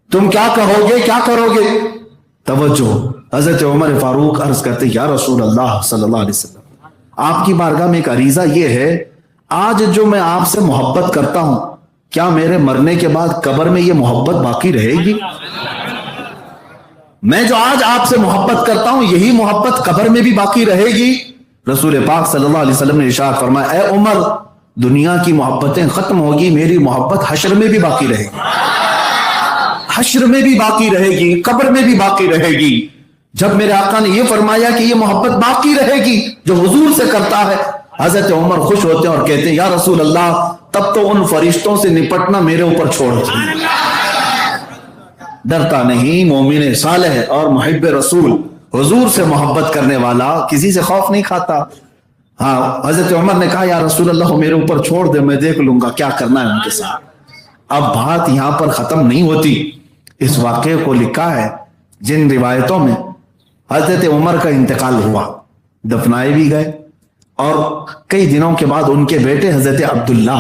تم کیا کہو گے؟ کیا کرو گے؟ توجہ، حضرت عمر فاروق عرض کرتے، یا رسول اللہ صلی اللہ علیہ وسلم، آپ کی بارگاہ میں ایک عریضہ یہ ہے، آج جو میں آپ سے محبت کرتا ہوں، کیا میرے مرنے کے بعد قبر میں یہ محبت باقی رہے گی؟ میں جو آج آپ سے محبت کرتا ہوں، یہی محبت قبر میں بھی باقی رہے گی؟ رسول پاک صلی اللہ علیہ وسلم نے ارشاد فرمایا، اے عمر، دنیا کی محبتیں ختم ہوگی، میری محبت حشر میں بھی باقی رہے گی، حشر میں بھی باقی رہے گی، قبر میں بھی باقی رہے گی۔ جب میرے آقا نے یہ فرمایا کہ یہ محبت باقی رہے گی جو حضور سے کرتا ہے، حضرت عمر خوش ہوتے ہیں اور کہتے ہیں، یا رسول اللہ، تب تو ان فرشتوں سے نپٹنا میرے اوپر چھوڑ دیجیے۔ ڈرتا نہیں، مومن صالح اور محب رسول، حضور سے محبت کرنے والا کسی سے خوف نہیں کھاتا۔ ہاں، حضرت عمر نے کہا، یا رسول اللہ، میرے اوپر چھوڑ دے، میں دیکھ لوں گا کیا کرنا ہے ان کے ساتھ۔ اب بات یہاں پر ختم نہیں ہوتی، اس واقعے کو لکھا ہے جن روایتوں میں حضرت عمر کا انتقال ہوا، دفنائے بھی گئے، اور کئی دنوں کے بعد ان کے بیٹے حضرت عبداللہ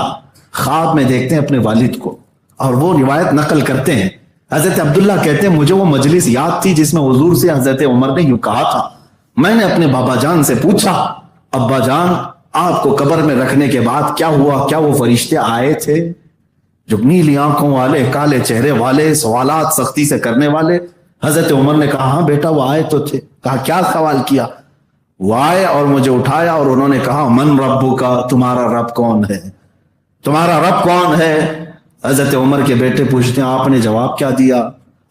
خواب میں دیکھتے ہیں اپنے والد کو، اور وہ روایت نقل کرتے ہیں۔ حضرت عبداللہ کہتے ہیں، مجھے وہ مجلس یاد تھی جس میں حضور سے حضرت عمر نے یوں کہا تھا، میں نے اپنے بابا جان سے پوچھا، ابا جان، آپ کو قبر میں رکھنے کے بعد کیا ہوا؟ کیا وہ فرشتے آئے تھے جو نیلی آنکھوں والے، کالے چہرے والے، سوالات سختی سے کرنے والے؟ حضرت عمر نے کہا، ہاں بیٹا، وہ آئے تو تھے۔ کہا، کیا سوال کیا؟ وہ آئے اور مجھے اٹھایا اور انہوں نے کہا، من ربو کا، تمہارا رب کون ہے؟ تمہارا رب کون ہے؟ حضرت عمر کے بیٹے پوچھتے ہیں، آپ نے جواب کیا دیا؟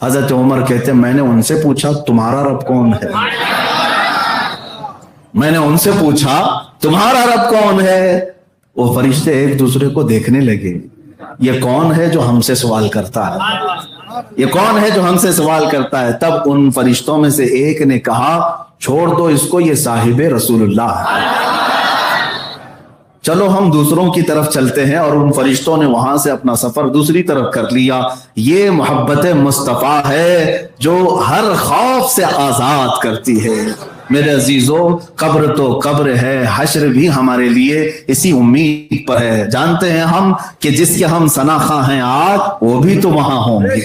حضرت عمر کہتے ہیں، میں نے ان سے پوچھا تمہارا رب کون ہے، میں نے ان سے پوچھا تمہارا رب کون ہے۔ وہ فرشتے ایک دوسرے کو دیکھنے لگے، یہ کون ہے جو ہم سے سوال کرتا ہے، یہ کون ہے جو ہم سے سوال کرتا ہے؟ تب ان فرشتوں میں سے ایک نے کہا، چھوڑ دو اس کو، یہ صاحب رسول اللہ ہے، چلو ہم دوسروں کی طرف چلتے ہیں۔ اور ان فرشتوں نے وہاں سے اپنا سفر دوسری طرف کر لیا۔ یہ محبت مصطفیٰ ہے جو ہر خوف سے آزاد کرتی ہے۔ میرے عزیزو، قبر تو قبر ہے، حشر بھی ہمارے لیے اسی امید پر ہے۔ جانتے ہیں ہم کہ جس کے ہم ثناخواں ہیں آج، وہ بھی تو وہاں ہوں گے،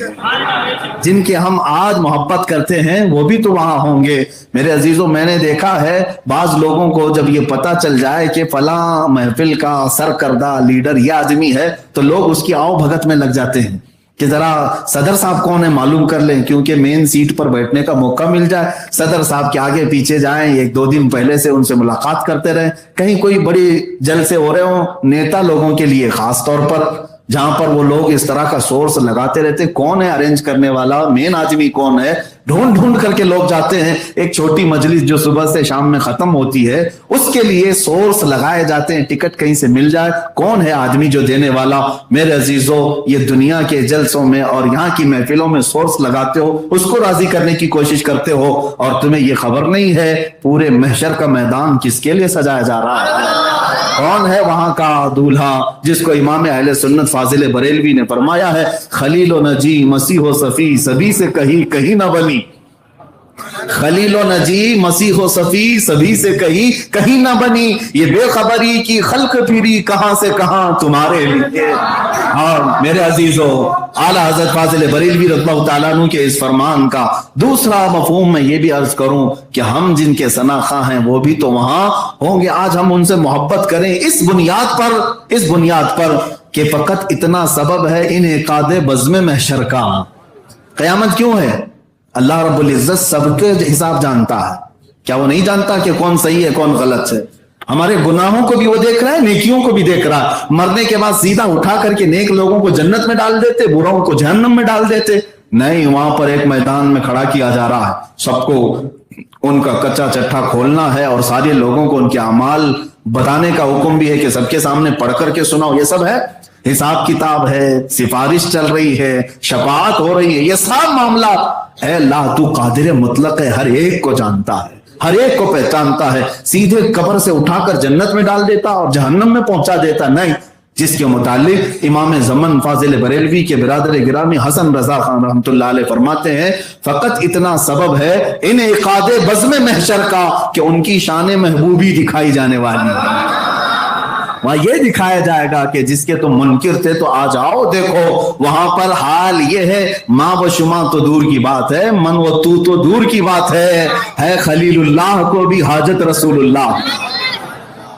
جن کے ہم آج محبت کرتے ہیں وہ بھی تو وہاں ہوں گے۔ میرے عزیزو، میں نے دیکھا ہے بعض لوگوں کو جب یہ پتہ چل جائے کہ فلاں محفل کا سرکردہ لیڈر یہ آدمی ہے، تو لوگ اس کی آؤ بھگت میں لگ جاتے ہیں کہ ذرا صدر صاحب کون ہے معلوم کر لیں، کیونکہ مین سیٹ پر بیٹھنے کا موقع مل جائے، صدر صاحب کے آگے پیچھے جائیں، ایک دو دن پہلے سے ان سے ملاقات کرتے رہیں، کہیں کوئی بڑی جلسے ہو رہے ہوں نیتا لوگوں کے لیے، خاص طور پر جہاں پر وہ لوگ اس طرح کا سورس لگاتے رہتے، کون ہے ارینج کرنے والا، مین آدمی کون ہے، ڈھونڈ ڈھونڈ کر کے لوگ جاتے ہیں۔ ایک چھوٹی مجلس جو صبح سے شام میں ختم ہوتی ہے، اس کے لیے سورس لگائے جاتے ہیں، ٹکٹ کہیں سے مل جائے، کون ہے آدمی جو دینے والا۔ میرے عزیزو، یہ دنیا کے جلسوں میں اور یہاں کی محفلوں میں سورس لگاتے ہو، اس کو راضی کرنے کی کوشش کرتے ہو، اور تمہیں یہ خبر نہیں ہے پورے محشر کا میدان کس کے لیے سجایا جا رہا ہے، کون ہے وہاں کا دولہا، جس کو امام اہل سنت فاضل بریلوی نے فرمایا ہے، خلیل و نجی مسیح و صفی سبھی سے کہیں نہ بنی، خلیل و نجی مسیح و صفی سبھی سے کہیں نہ بنی، یہ بے خبری کی خلق پھری کہاں سے کہاں تمہارے لیے۔ اور میرے عزیزو، اعلیٰ حضرت فاضل بریلوی رضی اللہ تعالیٰ عنہ کے اس فرمان کا دوسرا مفہوم میں یہ بھی عرض کروں کہ ہم جن کے ثناخواں ہیں وہ بھی تو وہاں ہوں گے۔ آج ہم ان سے محبت کریں اس بنیاد پر کہ فقط اتنا سبب ہے انعقاد بزم محشر کا۔ قیامت کیوں ہے؟ اللہ رب العزت سب کے حساب جانتا ہے، کیا وہ نہیں جانتا کہ کون صحیح ہے کون غلط ہے؟ ہمارے گناہوں کو بھی وہ دیکھ رہا ہے، نیکیوں کو بھی دیکھ رہا ہے۔ مرنے کے بعد سیدھا اٹھا کر کے نیک لوگوں کو جنت میں ڈال دیتے، بروں کو جہنم میں ڈال دیتے؟ نہیں، وہاں پر ایک میدان میں کھڑا کیا جا رہا ہے، سب کو ان کا کچا چٹھا کھولنا ہے اور سارے لوگوں کو ان کے اعمال بتانے کا حکم بھی ہے کہ سب کے سامنے پڑھ کر کے سناؤ، یہ سب ہے، حساب کتاب ہے، سفارش چل رہی ہے، شفاعت ہو رہی ہے، یہ سب معاملات، اے اللہ تو قادر مطلق ہے، ہر ایک کو جانتا ہے، ہر ایک کو پہچانتا ہے، سیدھے قبر سے اٹھا کر جنت میں ڈال دیتا اور جہنم میں پہنچا دیتا نہیں، جس کے متعلق امام زمن فاضل بریلوی کے برادر گرامی حسن رضا خان رحمۃ اللہ علیہ فرماتے ہیں فقط اتنا سبب ہے انعقاد بزم محشر کا کہ ان کی شان محبوبی دکھائی جانے والی ہے، وہاں یہ دکھایا جائے گا کہ جس کے تم منکر تھے تو آ جاؤ دیکھو، وہاں پر حال یہ ہے، ماں و شما تو دور کی بات ہے، من و تو دور کی بات ہے خلیل اللہ کو بھی حاجت رسول اللہ،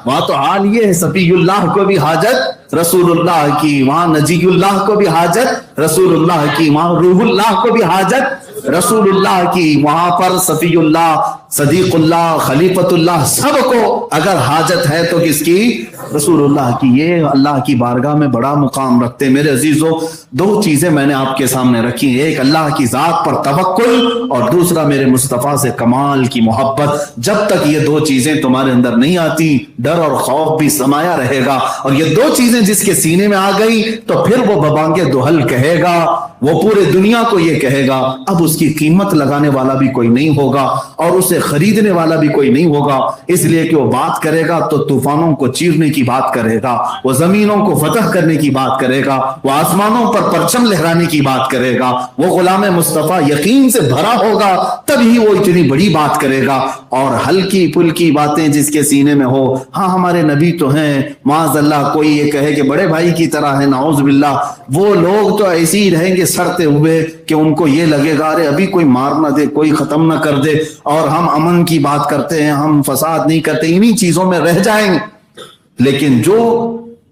وہاں تو حال یہ ہے، صفی اللہ کو بھی حاجت رسول اللہ کی، وہاں نجی اللہ کو بھی حاجت رسول اللہ کی، وہاں روح اللہ کو بھی حاجت رسول اللہ کی، وہاں پر صفی اللہ، صدیق اللہ، خلیفت اللہ، سب کو اگر حاجت ہے تو کس کی؟ رسول اللہ کی۔ یہ اللہ کی بارگاہ میں بڑا مقام رکھتے ہیں۔ میرے عزیزو، دو چیزیں میں نے آپ کے سامنے رکھی ہیں، ایک اللہ کی ذات پر توکل اور دوسرا میرے مصطفیٰ سے کمال کی محبت۔ جب تک یہ دو چیزیں تمہارے اندر نہیں آتی، ڈر اور خوف بھی سمایا رہے گا، اور یہ دو چیزیں جس کے سینے میں آ گئی تو پھر وہ ببانگے دوہل کہے گا، وہ پورے دنیا کو یہ کہے گا، اب اس کی قیمت لگانے والا بھی کوئی نہیں ہوگا اور اسے خریدنے والا بھی کوئی نہیں ہوگا، اس لیے کہ وہ بات کرے گا تو طوفانوں کو چیرنے کی بات کرے گا، وہ زمینوں کو فتح کرنے کی بات کرے گا، وہ آسمانوں پر پرچم لہرانے کی بات کرے گا، وہ غلام مصطفیٰ یقین سے بھرا ہوگا تبھی وہ اتنی بڑی بات کرے گا۔ اور ہلکی پھلکی باتیں جس کے سینے میں ہو، ہاں ہمارے نبی تو ہیں، معاذ اللہ کوئی یہ کہے کہ بڑے بھائی کی طرح ہے، نعوذ باللہ، وہ لوگ تو ایسے ہی رہیں گے سڑتے ہوئے کہ ان کو یہ لگے گا ارے ابھی کوئی مار نہ دے، کوئی ختم نہ کر دے، اور ہم امن کی بات کرتے ہیں، ہم فساد نہیں کرتے، انہی چیزوں میں رہ جائیں گے۔ لیکن جو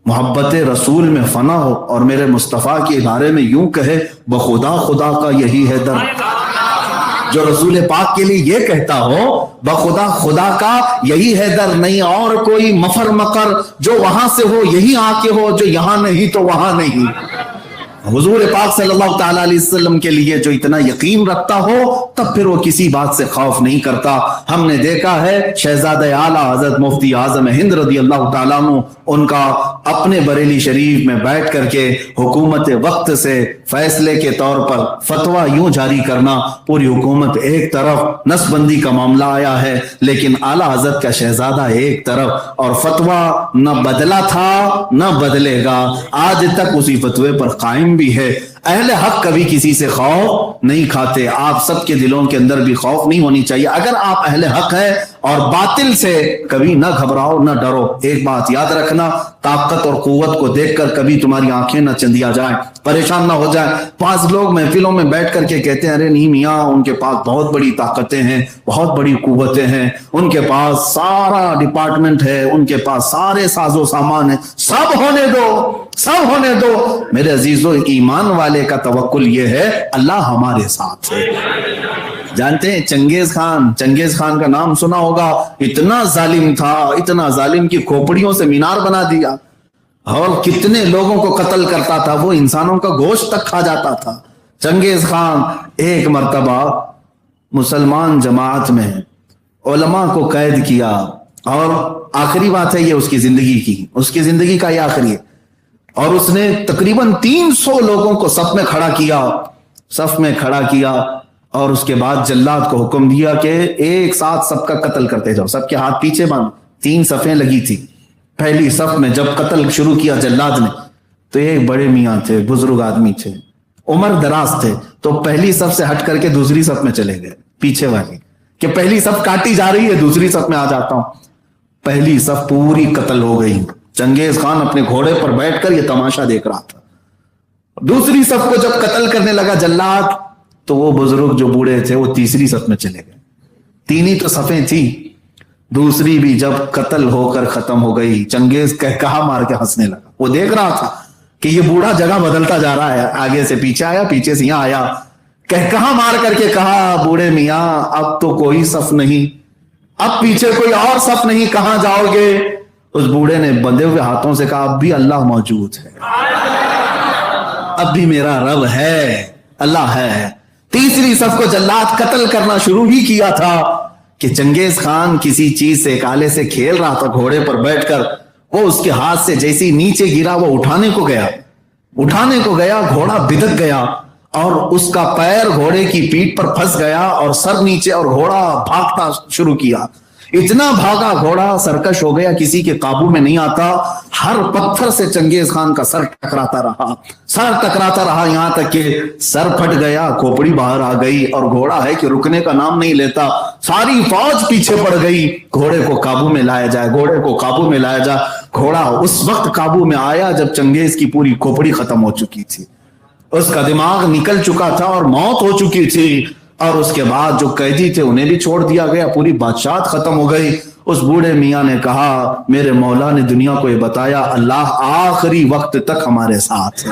محبت رسول میں فنا ہو اور میرے مصطفیٰ کے بارے میں یوں کہے بخدا خدا کا یہی ہے در، جو رسول پاک کے لیے یہ کہتا ہو بخدا خدا کا یہی ہے در، نہیں اور کوئی مفر مکر جو وہاں سے ہو یہی آ کے ہو، جو یہاں نہیں تو وہاں نہیں۔ حضور پاک صلی اللہ تعالیٰ علیہ وسلم کے لیے جو اتنا یقین رکھتا ہو تب پھر وہ کسی بات سے خوف نہیں کرتا۔ ہم نے دیکھا ہے شہزادہ اعلیٰ حضرت مفتی اعظم ہند رضی اللہ تعالیٰ عنہ، ان کا اپنے بریلی شریف میں بیٹھ کر کے حکومت وقت سے فیصلے کے طور پر فتویٰ یوں جاری کرنا، پوری حکومت ایک طرف، نس بندی کا معاملہ آیا ہے لیکن اعلیٰ حضرت کا شہزادہ ایک طرف، اور فتویٰ نہ بدلا تھا نہ بدلے گا، آج تک اسی فتوے پر قائم بھی ہے۔ اہل حق کبھی کسی سے خوف نہیں کھاتے، آپ سب کے دلوں کے اندر بھی خوف نہیں ہونی چاہیے۔ اگر آپ اہل حق ہیں اور باطل سے کبھی نہ گھبراؤ نہ ڈرو۔ ایک بات یاد رکھنا، طاقت اور قوت کو دیکھ کر کبھی تمہاری آنکھیں نہ چندیا جائیں، پریشان نہ ہو جائیں۔ بعض لوگ محفلوں میں بیٹھ کر کے کہتے ہیں ارے نہیں میاں ان کے پاس بہت بڑی طاقتیں ہیں، بہت بڑی قوتیں ہیں، ان کے پاس سارا ڈپارٹمنٹ ہے، ان کے پاس سارے ساز و سامان ہے، سب ہونے دو، سب ہونے دو۔ میرے عزیزو، ایمان والے کا توکل یہ ہے اللہ ہمارے ساتھ ہے۔ جانتے ہیں چنگیز خان کا نام سنا ہوگا، اتنا ظالم تھا، اتنا ظالم کی کھوپڑیوں سے مینار بنا دیا اور کتنے لوگوں کو قتل کرتا تھا، وہ انسانوں کا گوشت تک کھا جاتا تھا۔ چنگیز خان ایک مرتبہ مسلمان جماعت میں علماء کو قید کیا، اور آخری بات ہے یہ اس کی زندگی کا یہ آخری ہے، اور اس نے تقریباً 300 لوگوں کو صف میں کھڑا کیا اور اس کے بعد جلاد کو حکم دیا کہ ایک ساتھ سب کا قتل کرتے جاؤ، سب کے ہاتھ پیچھے باندھ۔ 3 صفیں لگی تھی، پہلی صف میں جب قتل شروع کیا جلاد نے تو ایک بڑے میاں تھے، بزرگ آدمی تھے، عمر دراز تھے، تو پہلی صف سے ہٹ کر کے دوسری صف میں چلے گئے، پیچھے والی، کہ پہلی صف کاٹی جا رہی ہے دوسری صف میں آ جاتا ہوں۔ پہلی صف پوری قتل ہو گئی، چنگیز خان اپنے گھوڑے پر بیٹھ کر یہ تماشا دیکھ رہا تھا۔ دوسری صف کو جب قتل کرنے لگا جلاد تو وہ بزرگ جو بوڑھے تھے وہ تیسری صف میں چلے گئے، 3 ہی تو صفیں تھی، دوسری بھی جب قتل ہو کر ختم ہو گئی، چنگیز کہا مار کے ہنسنے لگا۔ وہ دیکھ رہا تھا کہ یہ بوڑھا جگہ بدلتا جا رہا ہے، آگے سے پیچھے آیا، پیچھے سے یہاں آیا، کہا مار کر کے کہا بوڑھے میاں اب تو کوئی صف نہیں، اب پیچھے کوئی اور صف نہیں، کہاں جاؤ گے؟ اس بوڑھے نے بندے ہوئے ہاتھوں سے کہا اب بھی اللہ موجود ہے، اب بھی میرا رب ہے، اللہ ہے۔ تیسری صف کو جلاد قتل کرنا شروع ہی کیا تھا کہ چنگیز خان کسی چیز سے، ایک آلے سے کھیل رہا تھا گھوڑے پر بیٹھ کر، وہ اس کے ہاتھ سے جیسے نیچے گرا، وہ اٹھانے کو گیا، گھوڑا بدک گیا اور اس کا پیر گھوڑے کی پیٹھ پر پھنس گیا اور سر نیچے، اور گھوڑا بھاگتا شروع کیا۔ اتنا بھاگا گھوڑا، سرکش ہو گیا، کسی کے قابو میں نہیں آتا۔ ہر پتھر سے چنگیز خان کا سر ٹکراتا رہا یہاں تک کہ سر پھٹ گیا، کھوپڑی باہر آ گئی، اور گھوڑا ہے کہ رکنے کا نام نہیں لیتا۔ ساری فوج پیچھے پڑ گئی، گھوڑے کو قابو میں لایا جائے۔ گھوڑا اس وقت قابو میں آیا جب چنگیز کی پوری کھوپڑی ختم ہو چکی تھی، اس کا دماغ نکل چکا تھا اور موت ہو چکی تھی، اور اس کے بعد جو قیدی تھے انہیں بھی چھوڑ دیا گیا، پوری بادشاہت ختم ہو گئی۔ اس بوڑھے میاں نے کہا، میرے مولا نے دنیا کو یہ بتایا، اللہ آخری وقت تک ہمارے ساتھ ہے۔